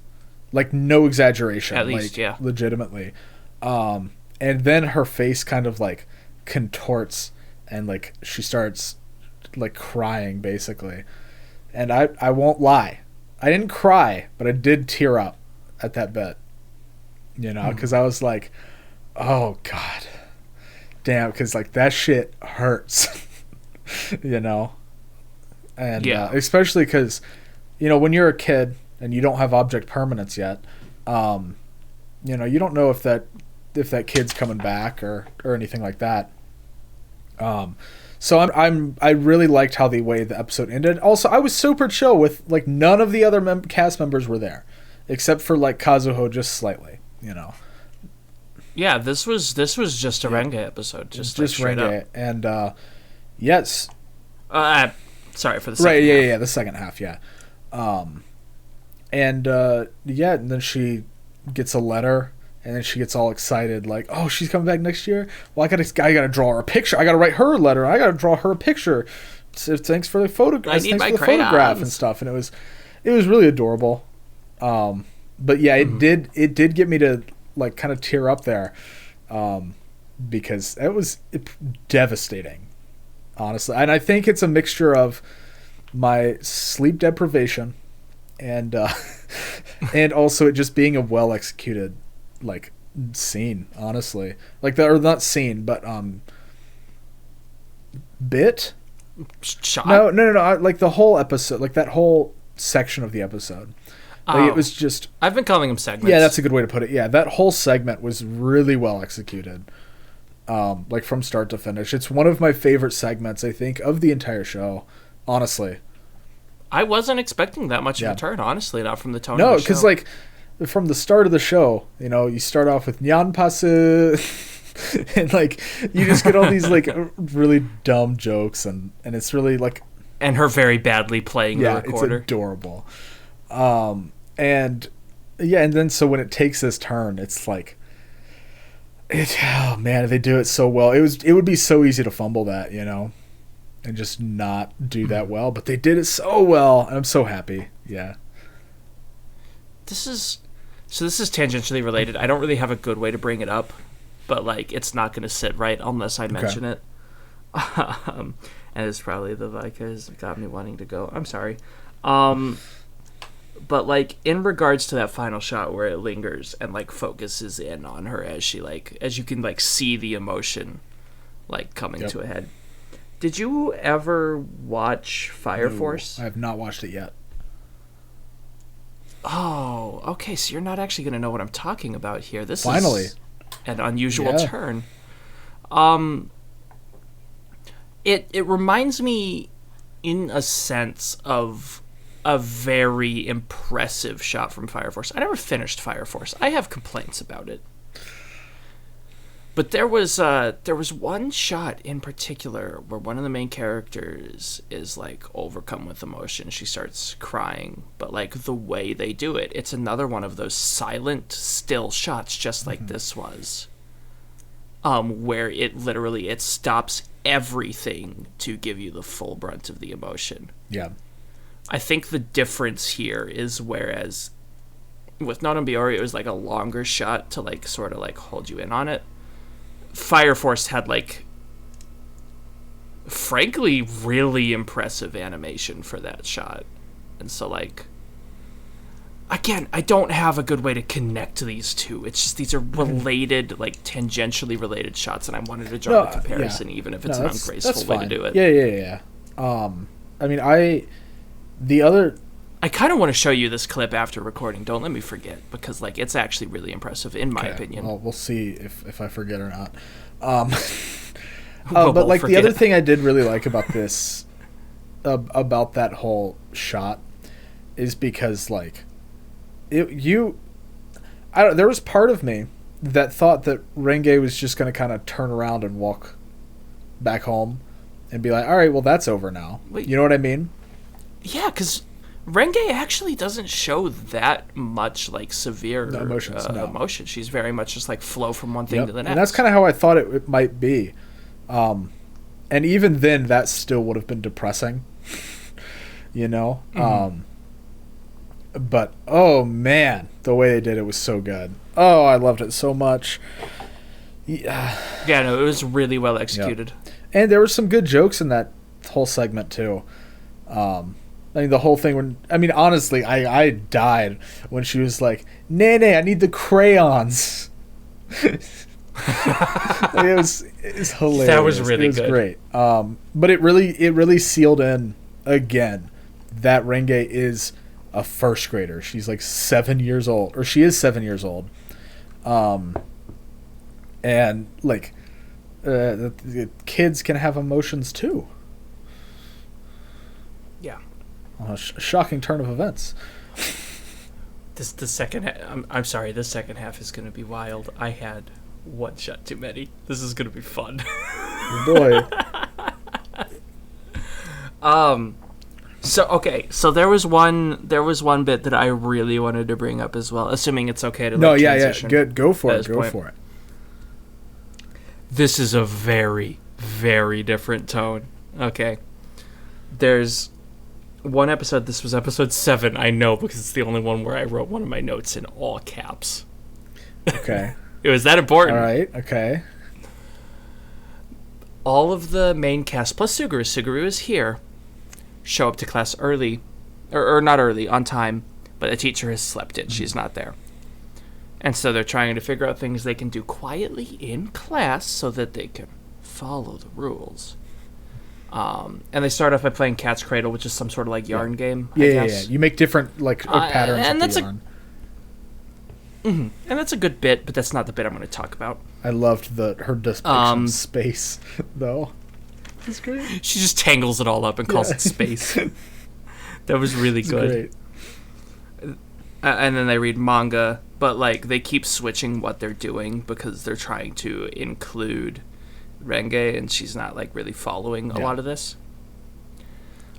like no exaggeration, at least, like, yeah, legitimately. And then her face kind of like contorts, and like she starts like crying basically. And I won't lie, I didn't cry, but I did tear up at that bit, you know, because I was like, oh god damn, because like that shit hurts. You know. And yeah, especially because, you know, when you're a kid and you don't have object permanence yet, you know, you don't know if that kid's coming back or anything like that. So I really liked how the way the episode ended. Also, I was super chill with like none of the other cast members were there, except for like Kazuho just slightly, you know. Yeah, this was just a Renge episode, just like, straight Renge. up. And yes. Sorry for the second half. Yeah, the second half, yeah. And then she gets a letter, and then she gets all excited, like, oh, she's coming back next year? Well, I gotta draw her a picture. I gotta write her a letter. I gotta draw her a picture. So thanks for the photograph. I need my photograph and stuff. And it was really adorable. But yeah, it did get me to like kind of tear up there, because it was devastating, honestly. And I think it's a mixture of my sleep deprivation and and also it just being a well executed like scene, honestly. Like or not scene, but bit. Shot? No. Like the whole episode, like that whole section of the episode. Like it was just. I've been calling them segments. Yeah, that's a good way to put it. Yeah, that whole segment was really well executed, like from start to finish. It's one of my favorite segments, I think, of the entire show. Honestly, I wasn't expecting that much of a turn. Honestly, not from the tone. No, of the show. because like from the start of the show, you start off with Nyan Pasu. And like you just get all these like really dumb jokes, and it's really like, and her very badly playing the recorder. It's adorable. And then so when it takes this turn, it's like, oh man, they do it so well. It would be so easy to fumble that, and just not do that well, but they did it so well, and I'm so happy. Yeah. This is tangentially related. I don't really have a good way to bring it up, but like it's not going to sit right unless I mention it. And it's probably the vodka has got me wanting to go. I'm sorry. But like in regards to that final shot where it lingers and like focuses in on her as she like, as you can like see the emotion like coming to a head. Did you ever watch Fire Force? I have not watched it yet. Oh, okay. So you're not actually going to know what I'm talking about here. This finally is an unusual turn. It reminds me in a sense of a very impressive shot from Fire Force. I never finished Fire Force. I have complaints about it. But there was one shot in particular where one of the main characters is like overcome with emotion. She starts crying, but like the way they do it, it's another one of those silent, still shots, just like this was. Where it stops everything to give you the full brunt of the emotion. Yeah. I think the difference here is whereas with Non Biyori it was like a longer shot to like sort of like hold you in on it. Fire Force had like frankly really impressive animation for that shot. And so like again, I don't have a good way to connect these two. It's just these are related, like tangentially related shots, and I wanted to draw a comparison, even if it's an ungraceful way to do it. Yeah. I mean, I kind of want to show you this clip after recording. Don't let me forget, because like it's actually really impressive in my opinion. Well, we'll see if I forget or not. But like the other thing I did really like about this, about that whole shot, is because like there was part of me that thought that Rengo was just going to kind of turn around and walk back home and be like, all right, well, that's over now. Wait, you know what I mean? Yeah, because Rengo actually doesn't show that much like severe emotion. She's very much just like flow from one thing to the next. And that's kind of how I thought it might be. And even then, that still would have been depressing, Mm-hmm. But, oh, man, the way they did it was so good. Oh, I loved it so much. Yeah, no, it was really well executed. Yep. And there were some good jokes in that whole segment, too. I mean, the whole thing, honestly, I died when she was like, Nene, I need the crayons. It was hilarious. That was really good. It was great. But it really sealed in, again, that Rengo is a first grader. She's like 7 years old, or she is 7 years old. And like the kids can have emotions too. Yeah. A shocking turn of events. The second I'm sorry, this second half is going to be wild. I had one shot too many. This is going to be fun. Boy. So there was one bit that I really wanted to bring up as well, assuming it's okay to transition. Good, go for it. This is a very, very different tone. Okay. There's one episode, this was episode 7, I know, because it's the only one where I wrote one of my notes in all caps. Okay. It was that important. All right, okay. All of the main cast, plus Suguru is here, show up to class early, or not early, on time, but the teacher has slept in. She's not there. And so they're trying to figure out things they can do quietly in class so that they can follow the rules. And they start off by playing Cat's Cradle, which is some sort of like yarn game. I guess. Yeah. You make different patterns and with that's the yarn. And that's a good bit, but that's not the bit I'm going to talk about. I loved her depiction of space, though. That's great. She just tangles it all up and calls it space. That was really good. Great. And then they read manga, but like they keep switching what they're doing because they're trying to include Renge, and she's not like really following a lot of this.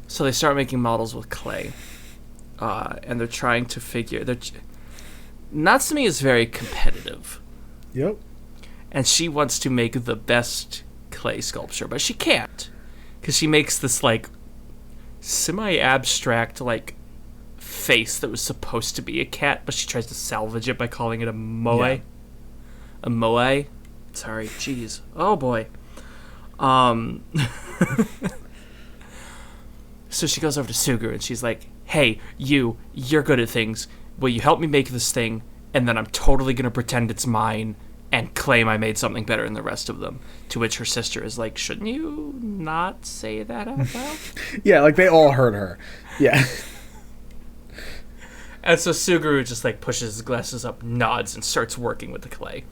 So they start making models with clay, and they're trying to figure. Natsumi is very competitive. Yep. And she wants to make the best clay sculpture, but she can't, because she makes this like semi-abstract like face that was supposed to be a cat, but she tries to salvage it by calling it a moe. Yeah. A moe. Sorry, jeez. Oh boy. So she goes over to Suguru and she's like, "Hey, you're good at things. Will you help me make this thing? And then I'm totally gonna pretend it's mine and claim I made something better than the rest of them." To which her sister is like, "Shouldn't you not say that out loud?" Yeah, like they all heard her. Yeah. And so Suguru just like pushes his glasses up, nods, and starts working with the clay.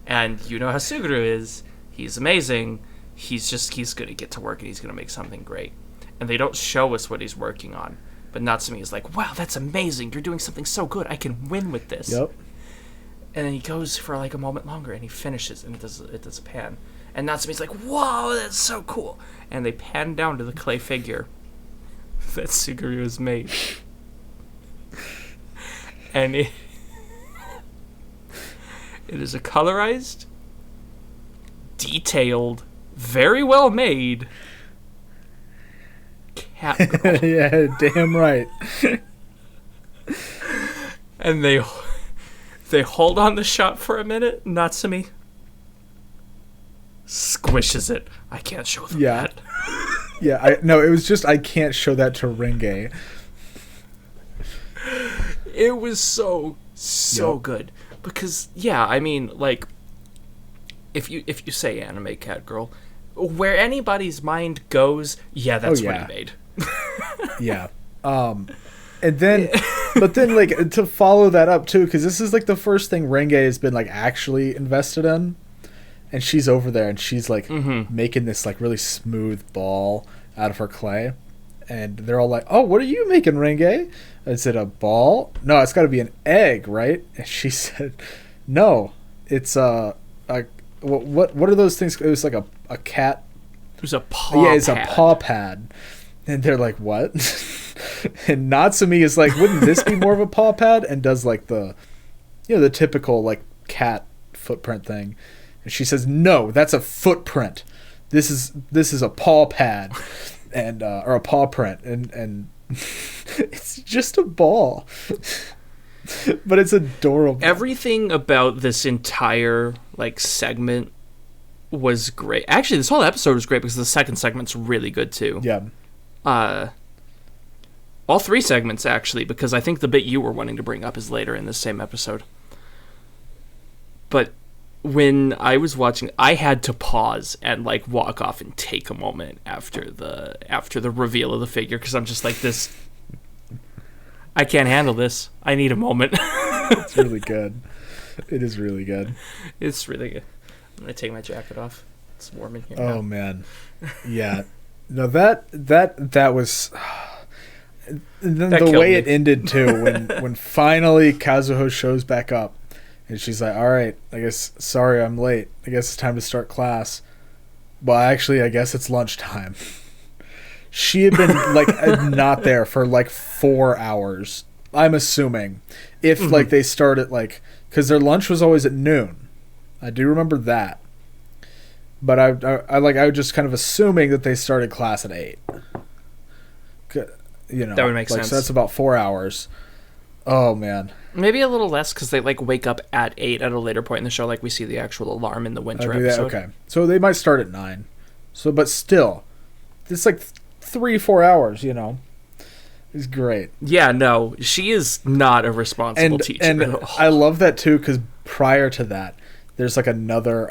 And you know how Suguru is. He's amazing. He's gonna get to work and he's gonna make something great. And they don't show us what he's working on. But Natsumi is like, "Wow, that's amazing. You're doing something so good. I can win with this." Yep. And then he goes for like a moment longer and he finishes and it does a pan. And Natsumi's like, "Whoa, that's so cool." And they pan down to the clay figure that Suguru has made. And it is a colorized, detailed, very well made cat girl. Yeah, damn right. And they hold on the shot for a minute. Natsumi squishes it. I can't show them that. Yeah, it was just I can't show that to Renge. It was so good because I mean, like if you say anime cat girl, where anybody's mind goes, that's what he made. Yeah. And then but then like to follow that up too, because this is like the first thing Renge has been like actually invested in, and she's over there and she's like making this like really smooth ball out of her clay, and they're all like, "Oh, what are you making, Renge? Is it a ball? No, it's got to be an egg, right?" And she said, "No, it's what are those things? It was like a cat. It was a paw. Yeah, it's a paw pad." And they're like, "What?" And Natsumi is like, "Wouldn't this be more of a paw pad?" And does like the typical like cat footprint thing. And she says, "No, that's a footprint. This is a paw pad, and or a paw print, and it's just a ball." But it's adorable. Everything about this entire like segment was great. Actually, this whole episode was great because the second segment's really good too. Yeah. All 3 segments actually, because I think the bit you were wanting to bring up is later in this same episode. But when I was watching, I had to pause and like walk off and take a moment after the reveal of the figure, because I'm just like, this, I can't handle this. I need a moment. It's really good. It is really good. It's really good. I'm gonna take my jacket off. It's warm in here. Oh man, yeah. No, that was. And then the way it ended too, when finally Kazuho shows back up, and she's like, "All right, I guess sorry I'm late. I guess it's time to start class." Well, actually, I guess it's lunchtime. She had been like not there for like 4 hours. I'm assuming if like they started like because their lunch was always at noon. I do remember that. But I was just kind of assuming that they started class at 8. You know, that would make sense. So that's about 4 hours. Oh man, maybe a little less because they like wake up at 8 at a later point in the show. Like we see the actual alarm in the winter episode. Okay, so they might start at 9. So, but still, it's like 3-4 hours. You know, it's great. Yeah, no, she is not a responsible teacher. And at all. I love that too because prior to that, there's like another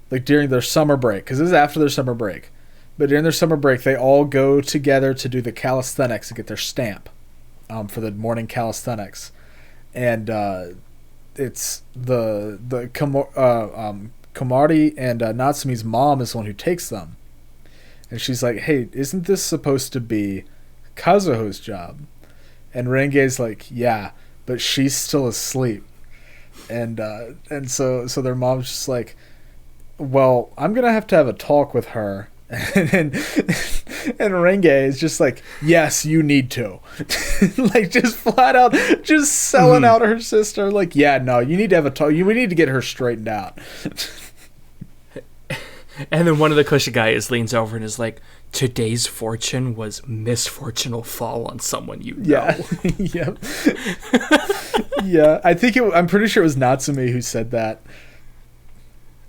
like during their summer break, because this is after their summer break. But during their summer break, they all go together to do the calisthenics and get their stamp for the morning calisthenics. And it's the Komari and Natsumi's mom is the one who takes them. And she's like, hey, isn't this supposed to be Kazuho's job? And Renge's like, yeah, but she's still asleep. And so their mom's just like, well, I'm going to have a talk with her. And Renge is just like, yes, you need to. Like, just flat out, just selling out her sister. Like, yeah, no, you need to have a talk. We need to get her straightened out. And then one of the cushy guys leans over and is like, today's fortune was misfortune will fall on someone you know. Yeah. Yep. Yeah. I'm pretty sure it was Natsume who said that.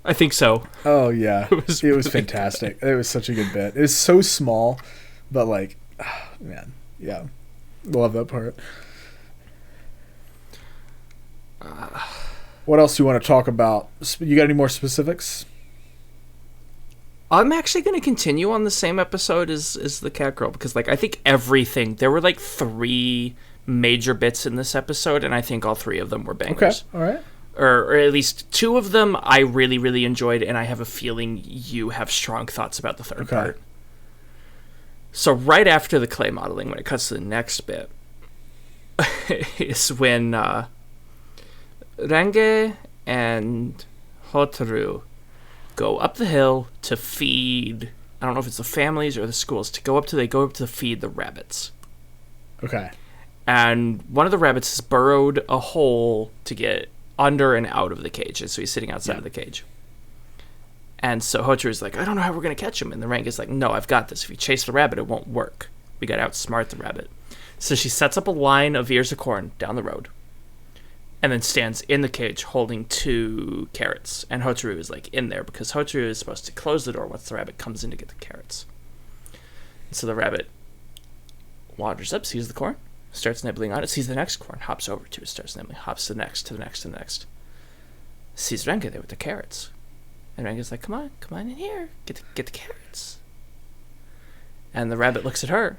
I think so. Oh yeah, it was fantastic. It was such a good bit. It was so small, but like, oh, man, yeah, love that part. What else do you want to talk about? You got any more specifics? I'm actually going to continue on the same episode as the cat girl because like I think everything there were like 3 major bits in this episode, and I think all 3 of them were bangers. Okay, all right. Or at least 2 of them I really, really enjoyed, and I have a feeling you have strong thoughts about the third part. So right after the clay modeling, when it cuts to the next bit, is when Renge and Hotaru go up the hill to feed, I don't know if it's the families or the schools, they go up to feed the rabbits. Okay. And one of the rabbits has burrowed a hole to get under and out of the cage, and so he's sitting outside of the cage. And so Hotaru's like, I don't know how we're going to catch him. And the Renge's like, no, I've got this. If you chase the rabbit, it won't work. We got to outsmart the rabbit. So she sets up a line of ears of corn down the road and then stands in the cage holding 2 carrots. And Hotaru is like in there because Hotaru is supposed to close the door once the rabbit comes in to get the carrots. And so the rabbit wanders up, sees the corn, starts nibbling on it, sees the next corn, hops over to it, starts nibbling, hops to the next, to the next, to the next. Sees Renge there with the carrots. And Renge's like, come on in here, get the carrots. And the rabbit looks at her,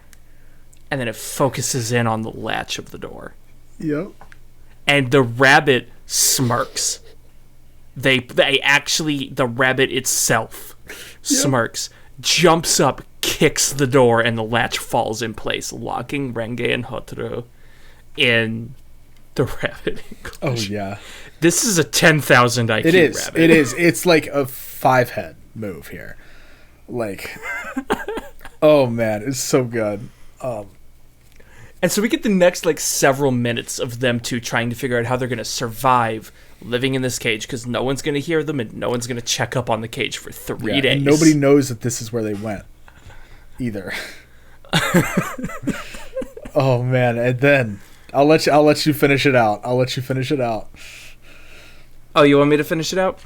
and then it focuses in on the latch of the door. Yep. And the rabbit smirks. The rabbit itself smirks, jumps up, kicks the door, and the latch falls in place, locking Renge and Hotaru in the rabbit enclosure. Oh, yeah. This is a 10,000 IQ rabbit. It is. It's like a 5-head move here. Like, oh, man, it's so good. And so we get the next, like, several minutes of them two trying to figure out how they're going to survive living in this cage, because no one's going to hear them and no one's going to check up on the cage for 3 days. And nobody knows that this is where they went either. Oh, man. And then I'll let you finish it out. Oh, you want me to finish it out?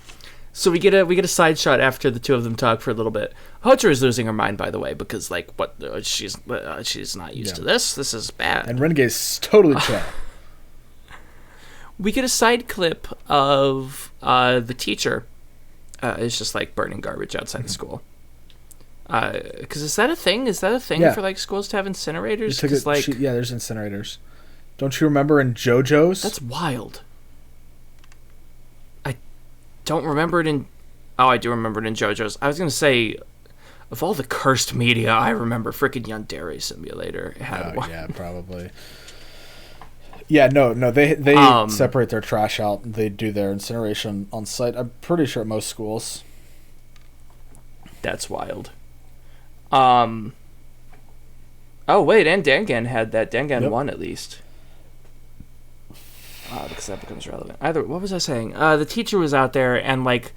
So we get a side shot after the 2 of them talk for a little bit. Hotaru is losing her mind, by the way, because like she's not used to this. This is bad. And Renge's totally chill. We get a side clip of the teacher. It's just like burning garbage outside the school. Because is that a thing? Is that a thing for like schools to have incinerators? There's incinerators. Don't you remember in JoJo's? That's wild. Don't remember it in... Oh, I do remember it in JoJo's. I was going to say, of all the cursed media, I remember freaking Yandere Simulator had one. Yeah, probably. Yeah, no, they separate their trash out. They do their incineration on site. I'm pretty sure at most schools. That's wild. Oh wait, and Dangan had that. Dangan Yep. won at least. Because that becomes relevant. Either, what was I saying? The teacher was out there, and like,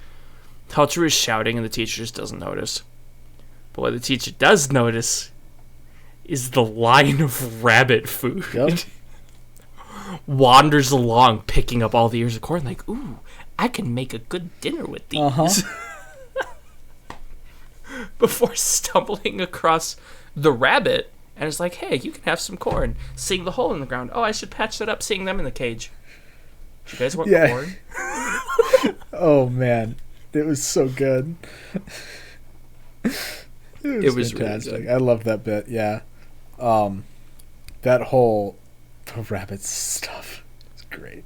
Helcher is shouting, and the teacher just doesn't notice. But what the teacher does notice is the line of rabbit food. Yep. Wanders along, picking up all the ears of corn, like, ooh, I can make a good dinner with these. Before stumbling across the rabbit, and it's like, hey, you can have some corn. Seeing the hole in the ground. Oh, I should patch that up, seeing them in the cage. You guys want corn? Oh, man. It was so good. It was fantastic. Really good. I loved that bit, yeah. That whole rabbit stuff is great.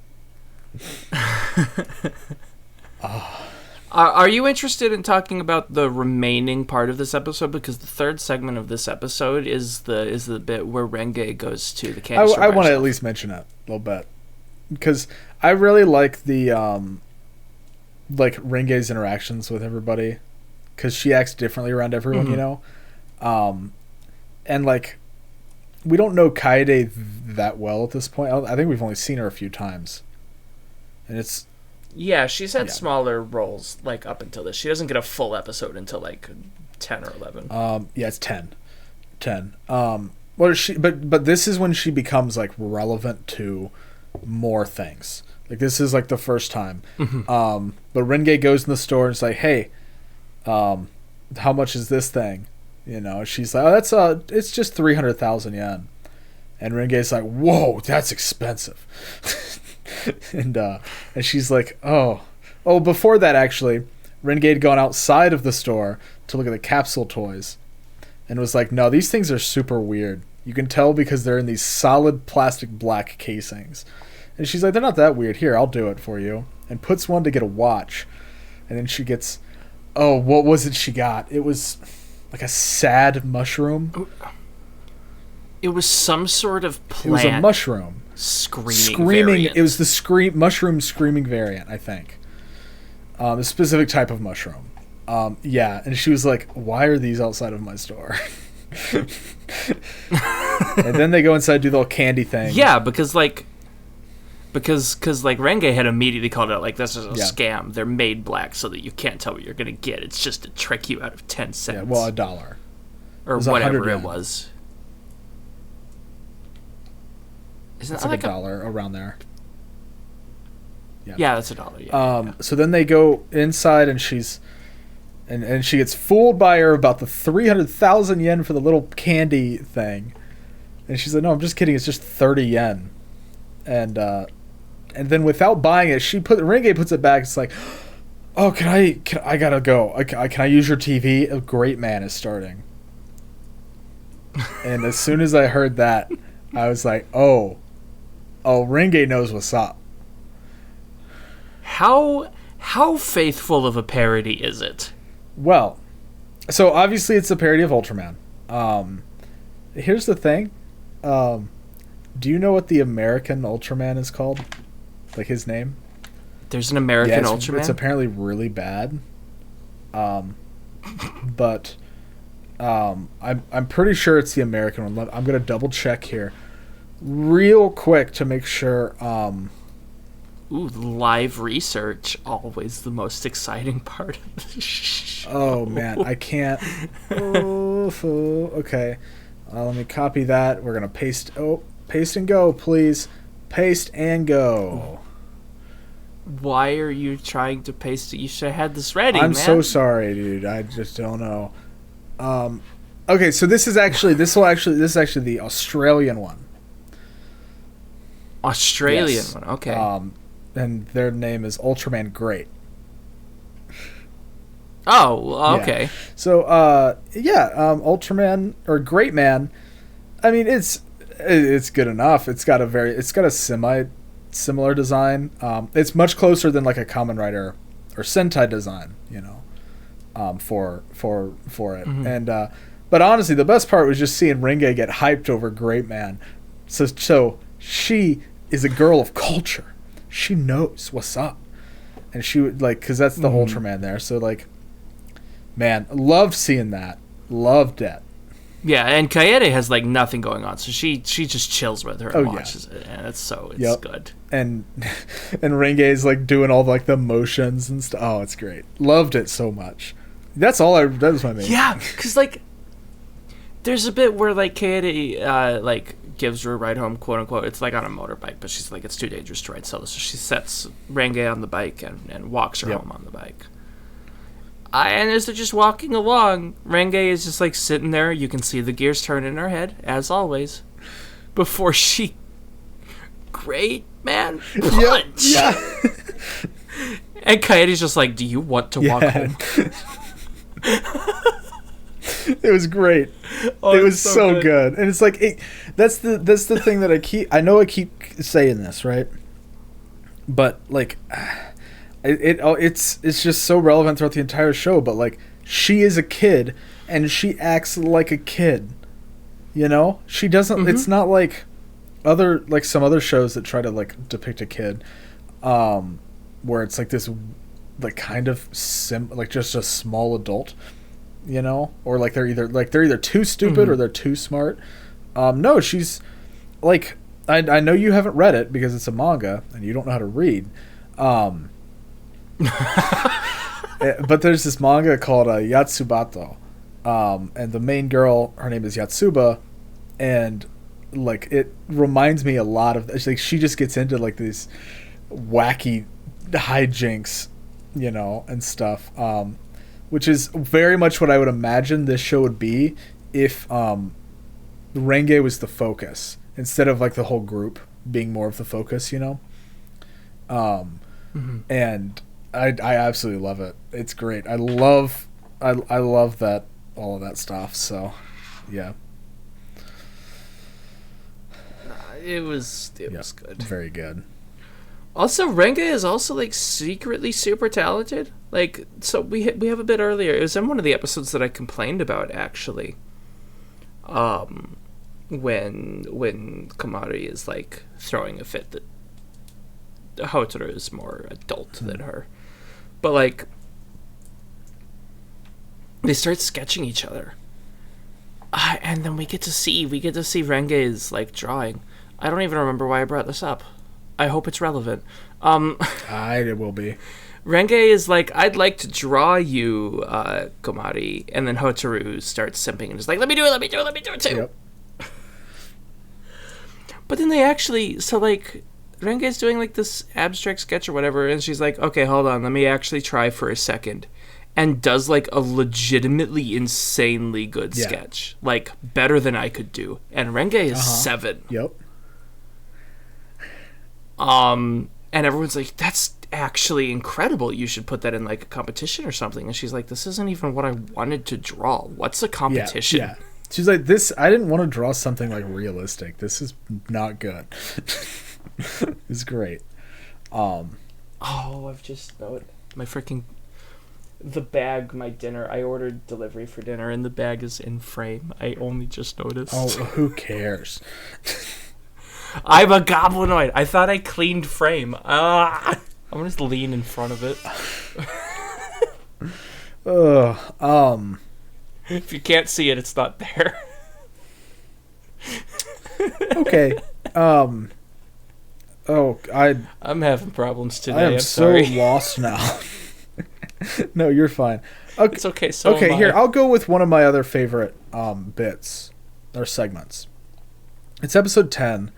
Are you interested in talking about the remaining part of this episode? Because the third segment of this episode is the bit where Renge goes to the candy store. I want to at least mention it a little bit. Because I really like the like Renge's interactions with everybody. Because she acts differently around everyone, you know? And like, we don't know Kaede that well at this point. I think we've only seen her a few times. And it's... Yeah, she's had smaller roles, like, up until this. She doesn't get a full episode until, like, 10 or 11. Yeah, it's 10. 10. But this is when she becomes, like, relevant to more things. Like, this is, like, the first time. But Renge goes in the store and is like, hey, how much is this thing? You know, she's like, oh, it's just 300,000 yen. And Renge's like, whoa, that's expensive. and she's like, oh, before that, actually, Renge had gone outside of the store to look at the capsule toys and was like, no, these things are super weird. You can tell because they're in these solid plastic black casings. And she's like, they're not that weird. Here, I'll do it for you. And puts one to get a watch. And then she gets, what was it she got? It was like a sad mushroom. It was some sort of plant. It was a mushroom. Screaming variant. It was the mushroom screaming variant, I think. A specific type of mushroom. Yeah, and she was like, why are these outside of my store? And then they go inside, do the little candy thing. Yeah, because Renge had immediately called it out, like, this is a scam. They're made black so that you can't tell what you're going to get. It's just to trick you out of 10 cents. Yeah, well, $1. Or whatever it was. It's like $1 around there. Yeah, that's $1. Yeah. So then they go inside, and she's and she gets fooled by her about the 300,000 yen for the little candy thing, and she's like, "No, I'm just kidding. It's just 30 yen." And then without buying it, Renge puts it back. It's like, "Oh, can I gotta go. Can I use your TV? A great man is starting." And as soon as I heard that, I was like, "Oh, Renge knows what's up." How faithful of a parody is it? Well, so obviously it's a parody of Ultraman. Here's the thing. Do you know what the American Ultraman is called? Like his name? There's an American Ultraman? It's apparently really bad. But I'm pretty sure it's the American one. I'm going to double check here real quick to make sure. Ooh, live research, always the most exciting part of the show. Oh, man, I can't. Okay. Let me copy that. We're going to paste. Paste and go, please. Paste and go. Why are you trying to paste it? You should have had this ready, I'm man. so sorry, dude. I just don't know. Okay, so this is actually the Australian one. Australian one, okay. And their name is Ultraman Great. Oh, okay. Yeah. So, Ultraman or Great Man. I mean, it's good enough. It's got a similar design. It's much closer than like a Kamen Rider or Sentai design, you know, for it. Mm-hmm. And but honestly, the best part was just seeing Renge get hyped over Great Man. So she is a girl of culture. She knows what's up, and she would like because that's the Ultraman there. So like, man, loved seeing that. Loved it. Yeah, and Kaede has like nothing going on, so she just chills with her and watches it, and it's good. And Renge's like doing all like the motions and stuff. Oh, it's great. Loved it so much. That was my main. Yeah, because like there's a bit where like Kaede like gives her a ride home, quote unquote. It's like on a motorbike, but she's like, it's too dangerous to ride solo, so she sets Renge on the bike and walks her home on the bike. And as they're just walking along, Renge is just like sitting there. You can see the gears turn in her head, as always, before she great man punch. Yeah. And Kaede's just like, do you want to walk home? It was great. It was so good. And it's like that's the thing that I keep saying this, right? But like it's just so relevant throughout the entire show, but like she is a kid and she acts like a kid. You know? She doesn't it's not like some other shows that try to like depict a kid where it's like this like kind of like just a small adult, you know, or like they're either too stupid or they're too smart. No, she's like I know you haven't read it because it's a manga and you don't know how to read. But there's this manga called Yatsubato, and the main girl, her name is Yatsuba, and like it reminds me a lot of like she just gets into like these wacky hijinks, you know, and stuff, which is very much what I would imagine this show would be if Renge was the focus instead of like the whole group being more of the focus, you know. And I absolutely love it. It's great. I love that, all of that stuff. So yeah, it was good. Very good. Also, Renge is also like secretly super talented. Like, so we have a bit earlier. It was in one of the episodes that I complained about, actually. When Komari is like throwing a fit that Hotaru is more adult than her, but like they start sketching each other, and then we get to see Renge's like drawing. I don't even remember why I brought this up. I hope it's relevant. It will be. Renge is like, I'd like to draw you, Komari, and then Hotaru starts simping and is like, let me do it too. Yep. But then they actually, so like, Renge's doing like this abstract sketch or whatever, and she's like, okay, hold on, let me actually try for a second. And does like a legitimately insanely good sketch. Like, better than I could do. And Renge is 7. Yep. And everyone's like, that's actually incredible. You should put that in like a competition or something. And she's like, this isn't even what I wanted to draw. What's a competition? Yeah. She's like, I didn't want to draw something like realistic. This is not good. It's great. I've just noted the bag, my dinner. I ordered delivery for dinner and the bag is in frame. I only just noticed. Oh, who cares? I'm a goblinoid. I thought I cleaned frame. I'm gonna just lean in front of it. If you can't see it, it's not there. Okay. I'm having problems today. I'm sorry. so lost now. No, you're fine. Okay. It's okay. So okay, here, I'll go with one of my other favorite bits or segments. It's episode 10.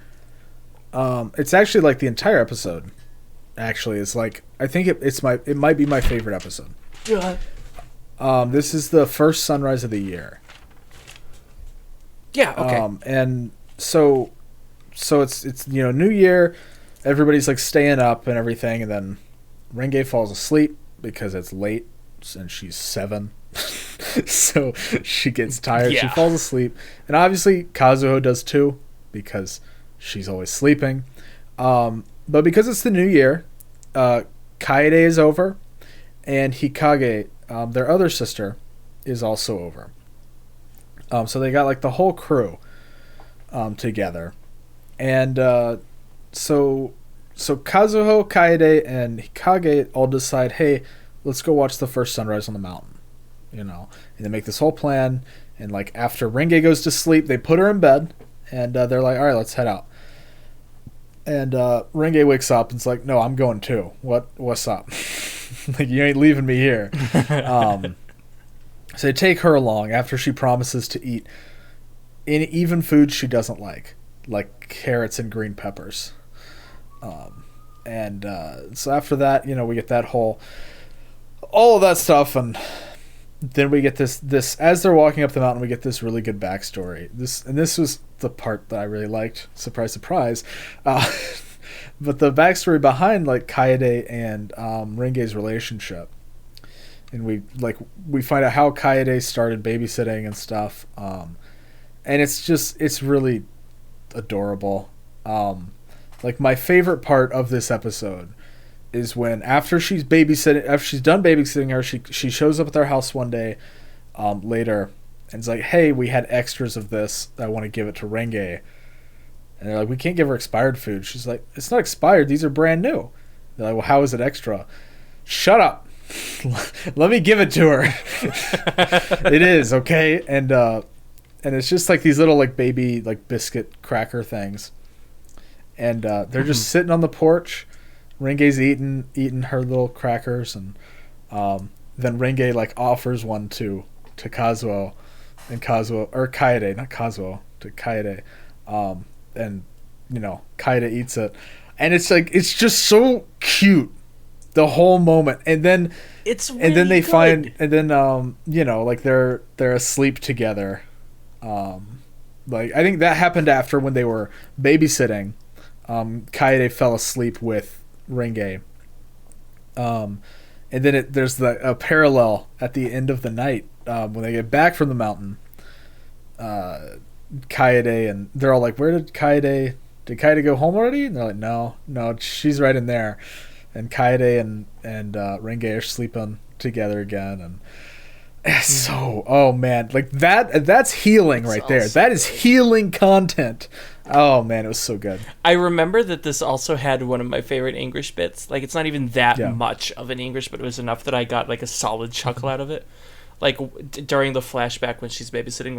It's actually like the entire episode. Actually, it's like I think it might be my favorite episode. Yeah. This is the first sunrise of the year. Yeah. Okay. And so it's New Year. Everybody's like staying up and everything, and then Renge falls asleep because it's late and she's 7. So she gets tired. Yeah. She falls asleep, and obviously Kazuho does too because she's always sleeping. But because it's the new year, Kaede is over, and Hikage, their other sister, is also over. So they got like the whole crew together, and so Kazuho, Kaede, and Hikage all decide, hey, let's go watch the first sunrise on the mountain, and they make this whole plan, And like after Renge goes to sleep, they put her in bed, and they're like, all right, let's head out. And Renge wakes up and's like, no, I'm going too. What's up? Like, you ain't leaving me here. So they take her along after she promises to eat even foods she doesn't like carrots and green peppers. So after that, we get that all of that stuff, and then we get this as they're walking up the mountain, we get this really good backstory. This was the part that I really liked. Surprise, surprise. But the backstory behind like Kaede and Renge's relationship, and we find out how Kaede started babysitting and stuff, and it's really adorable. Like my favorite part of this episode is when after she's done babysitting her, she shows up at their house one day later and is like, hey, we had extras of this, I want to give it to Renge. And they're like, we can't give her expired food. She's like, it's not expired, these are brand new. They're like, well, how is it extra? Shut up. Let me give it to her. It is, okay? And it's just like these little like baby like biscuit cracker things. And they're just sitting on the porch. Renge's eating her little crackers, and then Renge like offers one to Kazuo, and Kaede, not Kazuo, to Kaede, and Kaede eats it, and it's just so cute, the whole moment, and then it's really and then they good. find, and then like they're asleep together, like I think that happened after when they were babysitting. Kaede fell asleep with Renge. And then there's a parallel at the end of the night when they get back from the mountain. Kaede, and they're all like, did Kaede go home already? And they're like, no, she's right in there. And Kaede and Renge are sleeping together again, and it's so, oh man, like that's healing. That's right there. Awesome. That is healing content. Oh man, it was so good. I remember that this also had one of my favorite English bits. Like, it's not even that much of an English, but it was enough that I got like a solid chuckle out of it. Like during the flashback when she's babysitting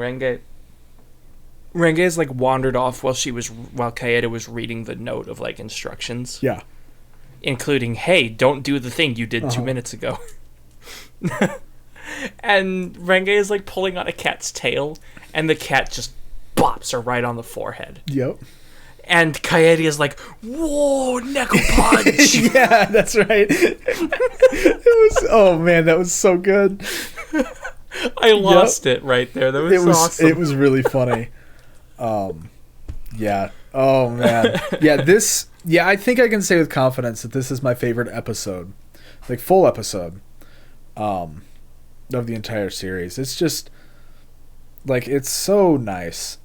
Renge is like wandered off while Kaede was reading the note of like instructions. Yeah. Including, hey, don't do the thing you did 2 minutes ago. And Renge is like pulling on a cat's tail, and the cat just bops her right on the forehead. Yep. And Kaede is like, whoa, Neko punch! Yeah, that's right. It was, oh man, that was so good. I lost it right there. That was awesome. It was really funny. Yeah. Oh man. Yeah, I think I can say with confidence that this is my favorite episode. Like full episode. Of the entire series. It's just like, it's so nice,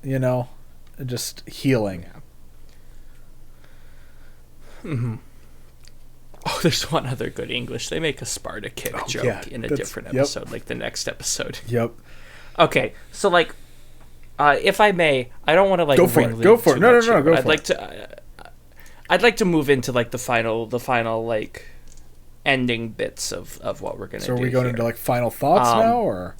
just healing. Mm-hmm. Oh, there's one other good English. They make a Sparta kick joke in a different episode, like the next episode. Yep. Okay, so like, if I may, I don't want to like go for it. Go for it. No, go for it. I'd like to move into like the final like ending bits of what we're gonna do. So are we going into like final thoughts now, or?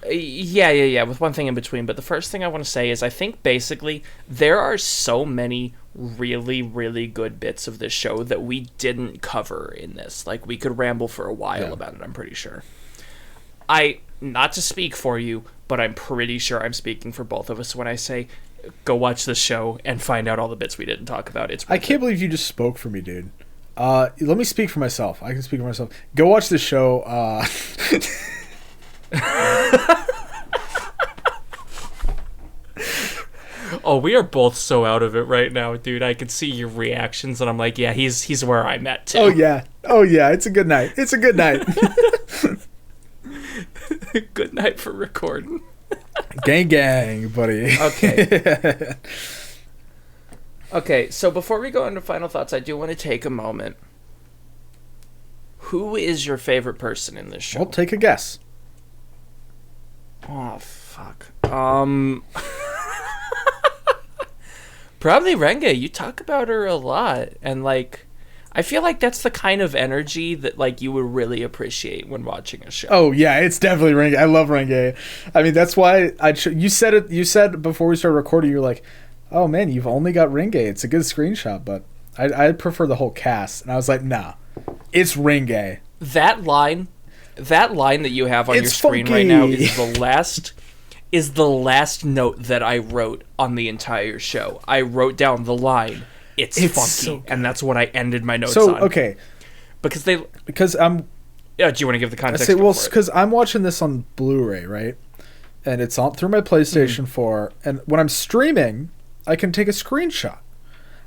Yeah, with one thing in between. But the first thing I want to say is I think basically there are so many really, really good bits of this show that we didn't cover in this. Like, we could ramble for a while about it, I'm pretty sure. Not to speak for you, but I'm pretty sure I'm speaking for both of us when I say go watch the show and find out all the bits we didn't talk about. I can't believe you just spoke for me, dude. Let me speak for myself. I can speak for myself. Go watch the show. Oh, we are both so out of it right now, dude. I can see your reactions, and I'm like, yeah, he's where I'm at too. Oh yeah. It's a good night. Good night for recording. Gang, buddy. Okay. Okay, so before we go into final thoughts, I do want to take a moment. Who is your favorite person in this show? I'll take a guess. Oh, fuck. Probably Renge. You talk about her a lot, and like, I feel like that's the kind of energy that like you would really appreciate when watching a show. Oh yeah, it's definitely Renge. I love Renge. I mean, that's why you said it. You said before we started recording, you're like, "Oh man, you've only got Renge. It's a good screenshot, but I prefer the whole cast." And I was like, "Nah, it's Renge." That line that you have on your screen right now is the last note that I wrote on the entire show. I wrote down the line. It's funky, so and that's what I ended my notes on. So okay, because I'm. Yeah, do you want to give the context? Because I'm watching this on Blu-ray, right? And it's on through my PlayStation 4. And when I'm streaming, I can take a screenshot.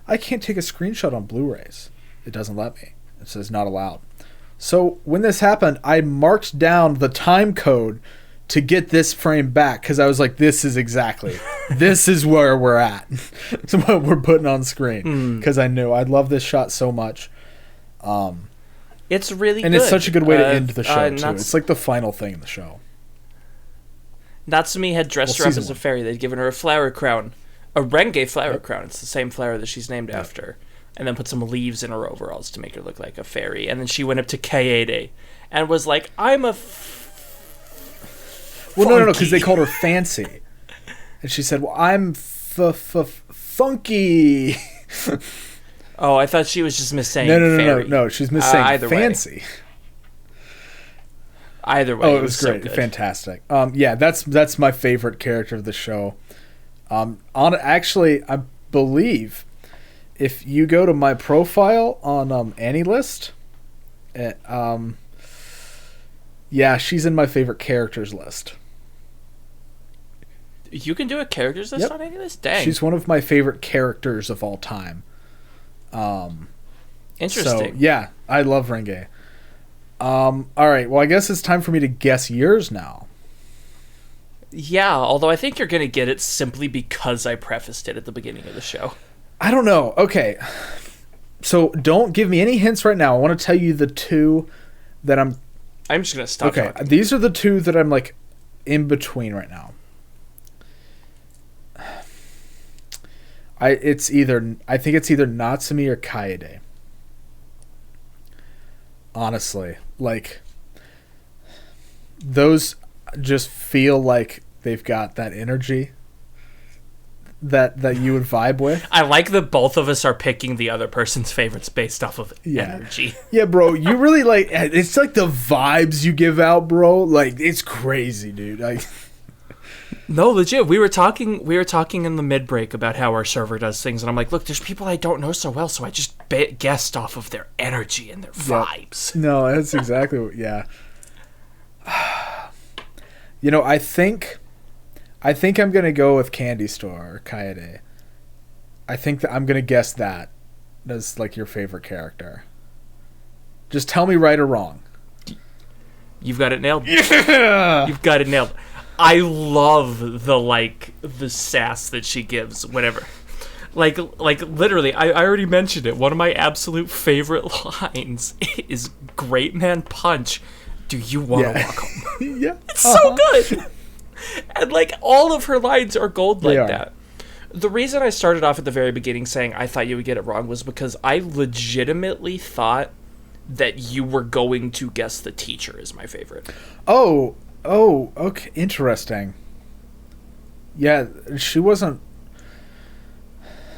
I can't take a screenshot on Blu-rays. It doesn't let me. It says not allowed. So when this happened, I marked down the time code to get this frame back because I was like, this is where we're at. It's what we're putting on screen because I knew I love this shot so much. It's really and good. It's such a good way to end the show too. It's like the final thing in the show. Natsumi had dressed her up as a fairy. They'd given her a flower crown, a Renge flower crown. It's the same flower that she's named after. And then put some leaves in her overalls to make her look like a fairy. And then she went up to Kaede and was like, I'm a Well, no, because they called her fancy. And she said, well, I'm funky. Oh, I thought she was just missaying fairy. No, she's missaying fancy. Either way, it was great. So good. Fantastic. Yeah, that's my favorite character of the show. Actually, I believe if you go to my profile on AniList, yeah, she's in my favorite characters list. You can do a characters list on AniList? Dang. She's one of my favorite characters of all time. Interesting. So, yeah, I love Renge. All right, well, I guess it's time for me to guess yours now. Yeah, although I think you're going to get it simply because I prefaced it at the beginning of the show. I don't know. Okay. So don't give me any hints right now. I want to tell you the two that I'm just going to stop talking. Okay, these are the two that I'm like in between right now. I think it's either Natsumi or Kaede. Honestly, like those just feel like they've got that energy that you would vibe with. I like that both of us are picking the other person's favorites based off of energy. Yeah, bro, you really like it's like the vibes you give out, bro. Like it's crazy, dude. Like no, legit. We were talking in the mid break about how our server does things, and I'm like, look, there's people I don't know so well, so I just guessed off of their energy and their vibes. No, that's exactly what. Yeah. You know, I think I'm gonna go with Candy Store or Kaede. I think that I'm gonna guess that as like your favorite character. Just tell me right or wrong. You've got it nailed. Yeah! You've got it nailed. I love the sass that she gives whenever. Like literally, I already mentioned it. One of my absolute favorite lines is Great Man Punch. Do you want to walk home? Yeah. It's so good. And like all of her lines are gold like that. The reason I started off at the very beginning saying I thought you would get it wrong was because I legitimately thought that you were going to guess the teacher is my favorite. Oh, okay, interesting. Yeah, she wasn't.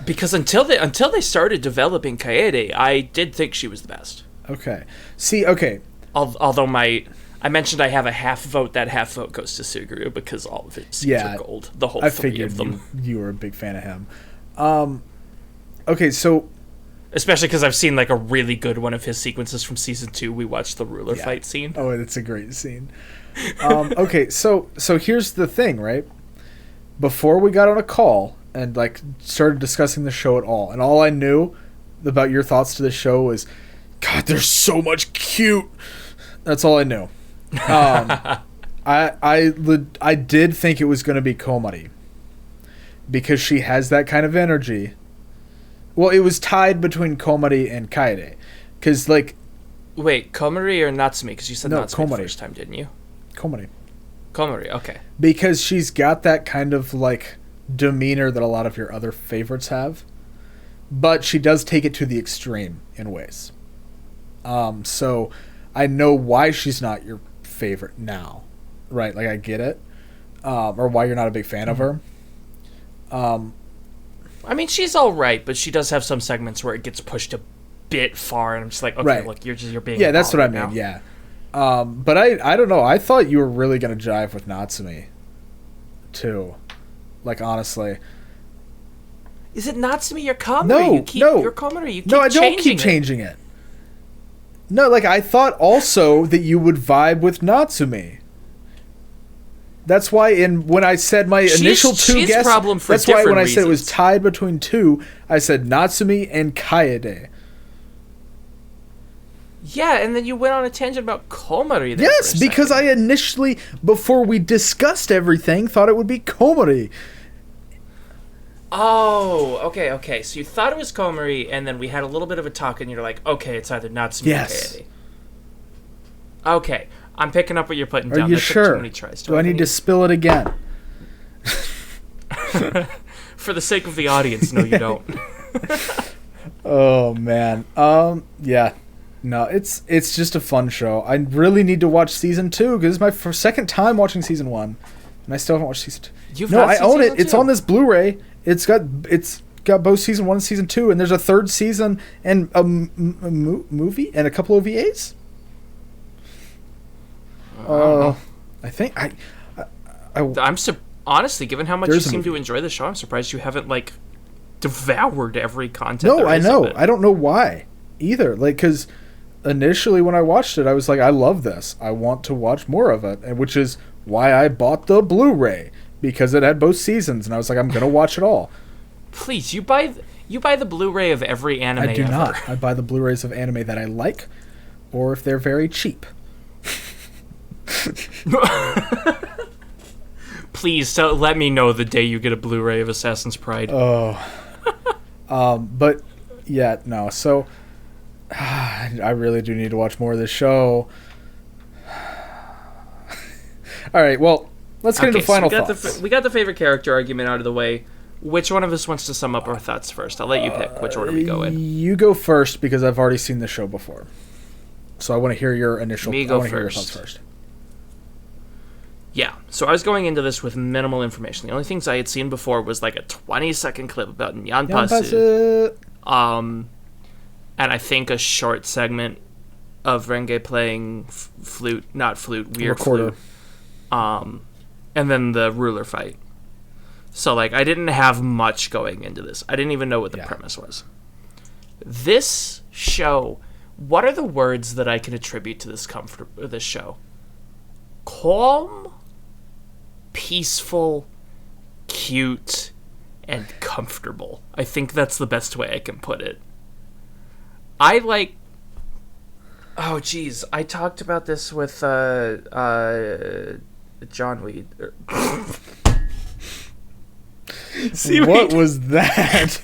Because until they started developing Kaede, I did think she was the best. Okay. See, okay. Although I mentioned I have a half vote, that half vote goes to Suguru because all of his scenes are gold. The whole three of them. You were a big fan of him. Okay, so especially because I've seen like a really good one of his sequences from season 2. We watched the ruler fight scene. Oh, it's a great scene. Okay, so here's the thing, right? Before we got on a call and like started discussing the show at all, and all I knew about your thoughts to the show was, God, there's so much cute. That's all I knew. I did think it was going to be Komari because she has that kind of energy. Well, it was tied between Komari and Kaede because like. Wait, Komari or Natsumi? Because you said Natsumi the first time, didn't you? Komari, okay. Because she's got that kind of like demeanor that a lot of your other favorites have. but she does take it to the extreme in ways. So I know why she's not your favorite now, right? Like I get it, or why you're not a big fan of her. I mean, she's all right, but she does have some segments where it gets pushed a bit far, and I'm just like, okay, right. Look, you're being that's what I mean. now. Yeah, but I don't know. I thought you were really gonna jive with Natsumi, too. Like honestly, is it Natsumi your comment? No. Your comment, or you keep no, I don't keep changing it. No, like I thought also that you would vibe with Natsumi. That's why when I said my initial two guesses, that's why when I said it was tied between two, I said Natsumi and Kaede. Yeah, and then you went on a tangent about Komari there. Yes, because I initially, before we discussed everything, thought it would be Komari. Oh, okay. So you thought it was Komari, and then we had a little bit of a talk, and you're like, okay, it's either Natsumi or Kaede. Okay. I'm picking up what you're putting down. Are you sure? Too many tries. Do I need to spill it again? For the sake of the audience, no, you don't. Oh man. Yeah. No, it's just a fun show. I really need to watch season 2 because it's my second time watching season 1, and I still haven't watched season 2. I own it. It's on this Blu-ray. It's got both season 1 and season 2, and there's a third season and a movie and a couple of VAs. I think honestly, given how much you seem to enjoy the show, I'm surprised you haven't like devoured every content. No, I know. I don't know why either. Like, because initially when I watched it, I was like, I love this. I want to watch more of it, and which is why I bought the Blu-ray because it had both seasons, and I was like, I'm gonna watch it all. Please, you buy the Blu-ray of every anime. I do not. I buy the Blu-rays of anime that I like, or if they're very cheap. Please let me know the day you get a Blu-ray of Assassin's Pride. Oh, but yeah, no. So I really do need to watch more of this show. All right, well, let's get into final thoughts. We got the favorite character argument out of the way. Which one of us wants to sum up our thoughts first? I'll let you pick which order we go in. You go first because I've already seen the show before, so I want to hear your initial. Me go I want to hear your first. thoughts first. Yeah, so I was going into this with minimal information. The only things I had seen before was like a 20-second clip about Nyanpasu. And I think a short segment of Rengo playing flute, weird recorder. Flute. And then the ruler fight. So like I didn't have much going into this. I didn't even know what the premise was. This show, what are the words that I can attribute to this show? Calm, peaceful, cute, and comfortable. I think that's the best way I can put it. I like... Oh, geez. I talked about this with John Weed. Seaweed. What was that?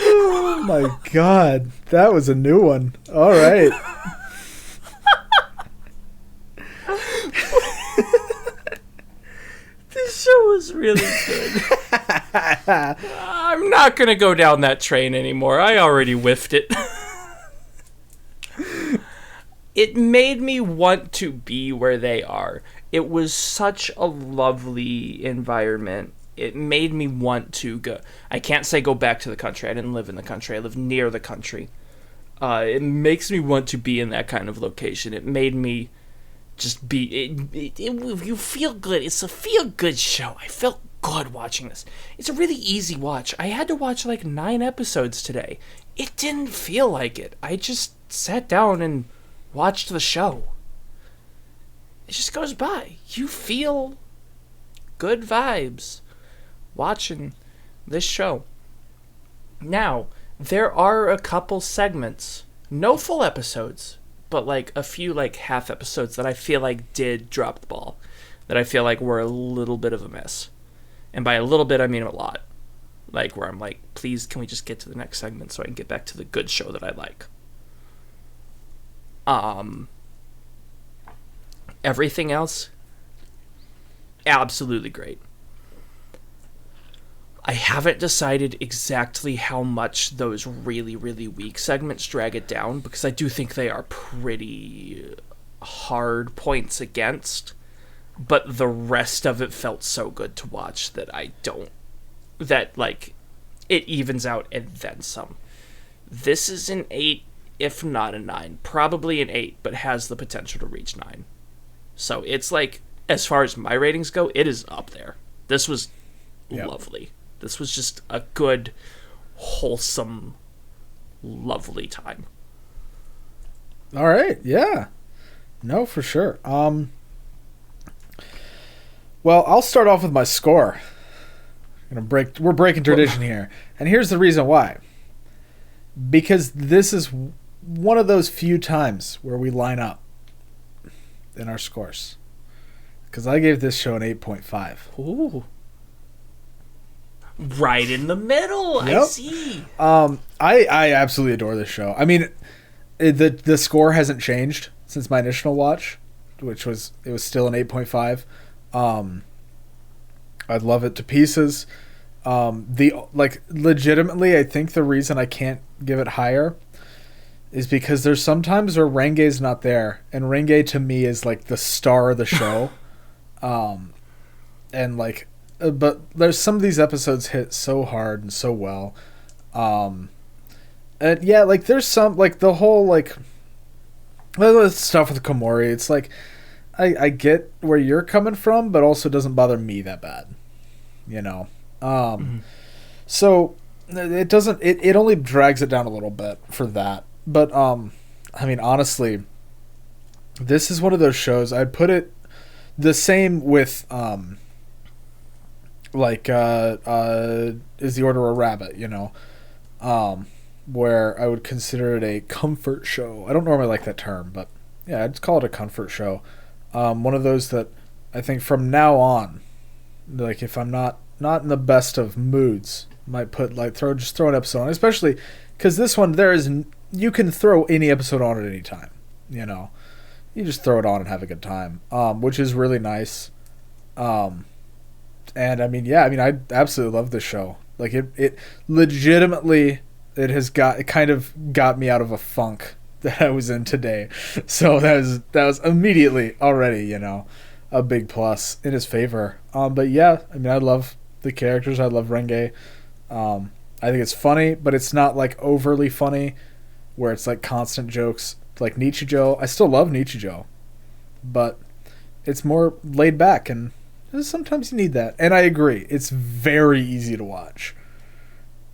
Oh my god. That was a new one. All right. This show was really good. I'm not going to go down that train anymore. I already whiffed it. It made me want to be where they are. It was such a lovely environment. It made me want to go. I can't say go back to the country. I didn't live in the country. I lived near the country. It makes me want to be in that kind of location. It made me just be... you feel good. It's a feel-good show. I felt good watching this. It's a really easy watch. I had to watch like 9 episodes today. It didn't feel like it. I just sat down and watched the show. It just goes by. You feel good vibes watching this show. Now, there are a couple segments, no full episodes, but like a few like half episodes that I feel like did drop the ball, that I feel like were a little bit of a mess. And by a little bit, I mean a lot. Like where I'm like, please, can we just get to the next segment so I can get back to the good show that I like? Everything else, absolutely great. I haven't decided exactly how much those really, really weak segments drag it down, because I do think they are pretty hard points against, but the rest of it felt so good to watch that it evens out and then some. This is an 8, if not a 9. Probably an 8, but has the potential to reach 9. So it's like, as far as my ratings go, it is up there. This was lovely. This was just a good, wholesome, lovely time. All right, yeah. No, for sure. Well, I'll start off with my score. We're breaking tradition here. And here's the reason why. Because this is one of those few times where we line up in our scores. Because I gave this show an 8.5. Ooh. Right in the middle. Yep. I see. I absolutely adore this show. I mean, the score hasn't changed since my initial watch, which was still an 8.5. I love it to pieces. Legitimately, I think the reason I can't give it higher is because there's sometimes where Renge's not there, and Renge to me is like the star of the show. But there's some of these episodes hit so hard and so well. And yeah, like there's some, like the whole, like, the stuff with Komori, it's like, I get where you're coming from, but also doesn't bother me that bad, you know? So it doesn't, it only drags it down a little bit for that. But, I mean, honestly, this is one of those shows, I'd put it the same with, Is the Order a Rabbit, you know? Where I would consider it a comfort show. I don't normally like that term, but yeah, I'd call it a comfort show. One of those that I think from now on, like if I'm not in the best of moods, might put throw an episode on, especially because this one you can throw any episode on at any time, you know? You just throw it on and have a good time, which is really nice. And I mean, yeah, I mean, I absolutely love this show. Like it legitimately, it kind of got me out of a funk that I was in today. So that was immediately already, you know, a big plus in his favor. But yeah, I mean, I love the characters. I love Renge. I think it's funny, but it's not like overly funny where it's like constant jokes like Nichijou. I still love Nichijou, but it's more laid back, and sometimes you need that. And I agree, it's very easy to watch.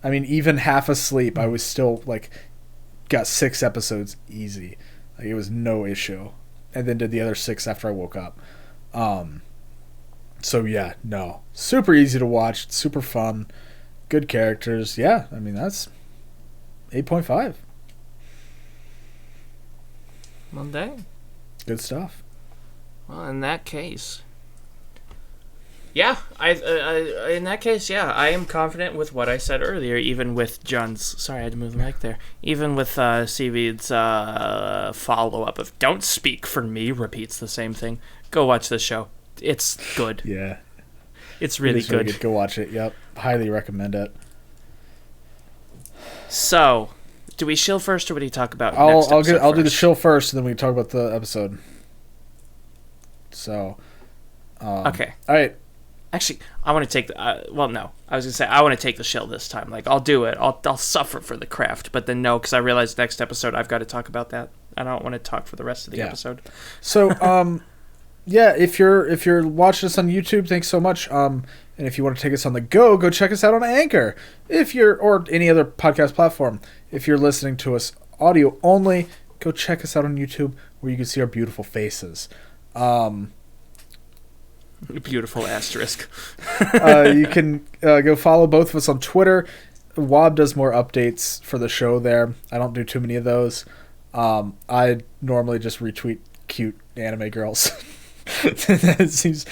I mean, even half asleep, I was still like got 6 episodes easy. Like it was no issue, and then did the other 6 after I woke up. So yeah, no, super easy to watch, super fun, good characters. Yeah, I mean that's 8.5. Well, dang. Good stuff. Well, in that case, yeah, I am confident with what I said earlier. Even with John's, sorry, I had to move the mic there. Even with Seaweed's follow up of "Don't speak for me" repeats the same thing. Go watch this show. It's good. Yeah, it's really good. Really good. Go watch it. Yep, highly recommend it. So, do we shill first, or what do you talk about? I'll do the shill first, and then we talk about the episode. So, okay, all right. Actually, I want to take the. Well, no, I was gonna say I want to take the shill this time. Like, I'll do it. I'll suffer for the craft, but then no, because I realized next episode I've got to talk about that. I don't want to talk for the rest of the episode. So, yeah, if you're watching us on YouTube, thanks so much. And if you want to take us on the go check us out on Anchor. Or any other podcast platform. If you're listening to us audio only, go check us out on YouTube where you can see our beautiful faces. Beautiful asterisk. You can go follow both of us on Twitter. Wob does more updates for the show there. I don't do too many of those. I normally just retweet cute anime girls. That seems,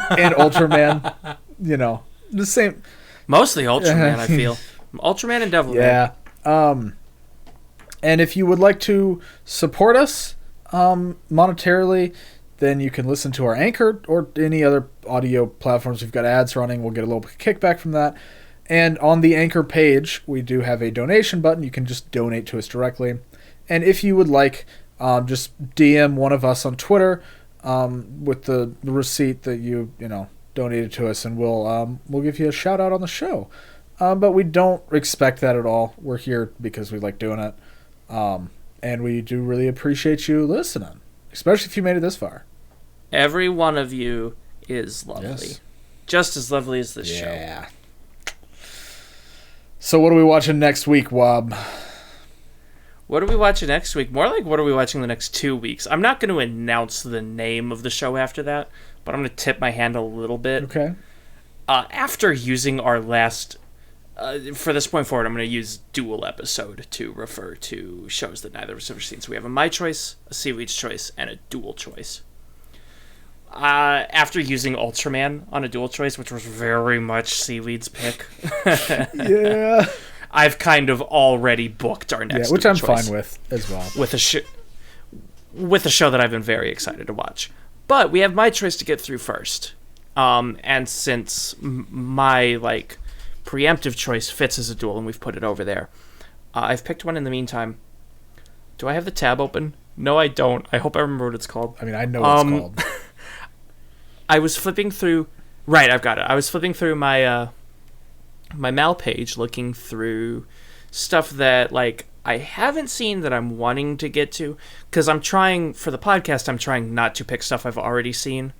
and Ultraman, you know, the same. Mostly Ultraman, I feel. Ultraman and Devilman. Yeah. And if you would like to support us monetarily, then you can listen to our Anchor or any other audio platforms. We've got ads running. We'll get a little kickback from that. And on the Anchor page, we do have a donation button. You can just donate to us directly. And if you would like, just DM one of us on Twitter with the receipt that you donated to us, and we'll give you a shout out on the show. But we don't expect that at all. We're here because we like doing it. And we do really appreciate you listening, especially if you made it this far. Every one of you is lovely. Yes. Just as lovely as this show. Yeah. So what are we watching next week, Wob? What are we watching next week? More like, what are we watching the next 2 weeks? I'm not going to announce the name of the show after that, but I'm going to tip my hand a little bit. Okay. After using our last... for this point forward, I'm going to use dual episode to refer to shows that neither of us have ever seen. So we have a My Choice, a Seaweed's Choice, and a Dual Choice. After using Ultraman on a Dual Choice, which was very much Seaweed's pick, Yeah. I've kind of already booked our next which Dual I'm Choice fine with as well. with a show that I've been very excited to watch. But we have My Choice to get through first. And since my preemptive choice fits as a dual, and we've put it over there, I've picked one in the meantime. Do I have the tab open? No, I don't. I hope I remember what it's called. I mean, I know what it's called. I was flipping through... Right, I've got it. I was flipping through my my Mal page, looking through stuff that, I haven't seen that I'm wanting to get to. Because for the podcast, I'm trying not to pick stuff I've already seen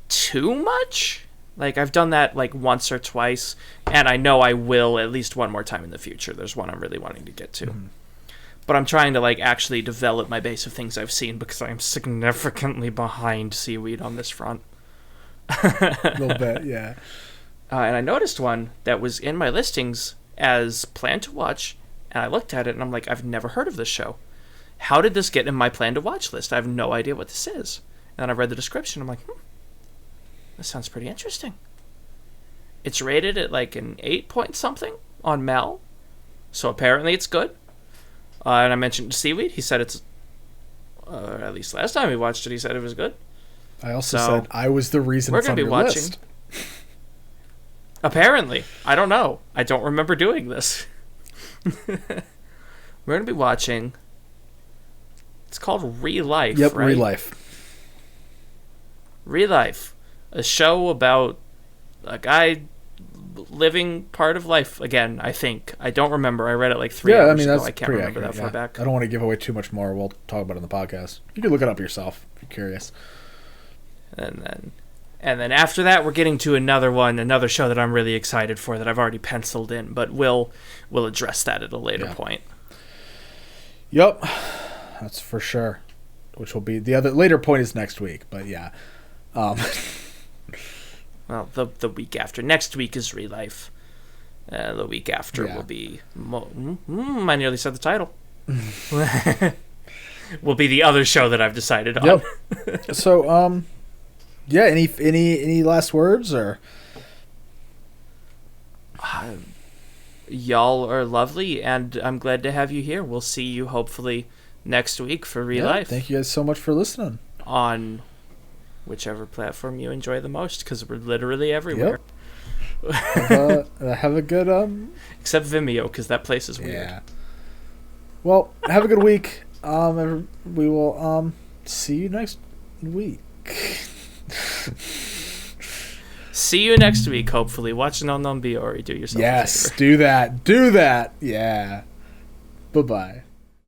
too much. I've done that, once or twice, and I know I will at least one more time in the future. There's one I'm really wanting to get to. Mm-hmm. But I'm trying to, actually develop my base of things I've seen, because I'm significantly behind Seaweed on this front. A little bit, yeah. And I noticed one that was in my listings as plan to watch, and I looked at it, and I'm like, I've never heard of this show. How did this get in my plan to watch list? I have no idea what this is. And then I read the description, I'm like, this sounds pretty interesting. It's rated at an 8 point something on Mal, so apparently it's good. And I mentioned Seaweed. He said it's, at least last time we watched it, he said it was good. I also said I was the reason it's on your list. Apparently. I don't know. I don't remember doing this. We're going to be watching... It's called Re-Life, Yep, right? Re-Life. Re-Life. A show about a guy living part of life again, I think. I don't remember. I read it 3 hours ago. I can't remember that far back. I don't want to give away too much more. We'll talk about it in the podcast. You can look it up yourself if you're curious. And then after that, we're getting to another show that I'm really excited for that I've already penciled in, but we'll address that at a later point. Yep, that's for sure. Which will be the other later point is next week, but yeah. Well, the week after. Next week is Re-Life. The week after will be... I nearly said the title. Will be the other show that I've decided on. Yep. So, yeah, any last words, or... Y'all are lovely, and I'm glad to have you here. We'll see you hopefully next week for Re-Life. Thank you guys so much for listening. On whichever platform you enjoy the most, because we're literally everywhere. Yep. Have a good... Except Vimeo, because that place is weird. Yeah. Well, have a good week. We will see you next week. See you next week, hopefully. Watch Non Biyori. Do yourself a favor. Yes, do that. Do that. Yeah. Bye-bye.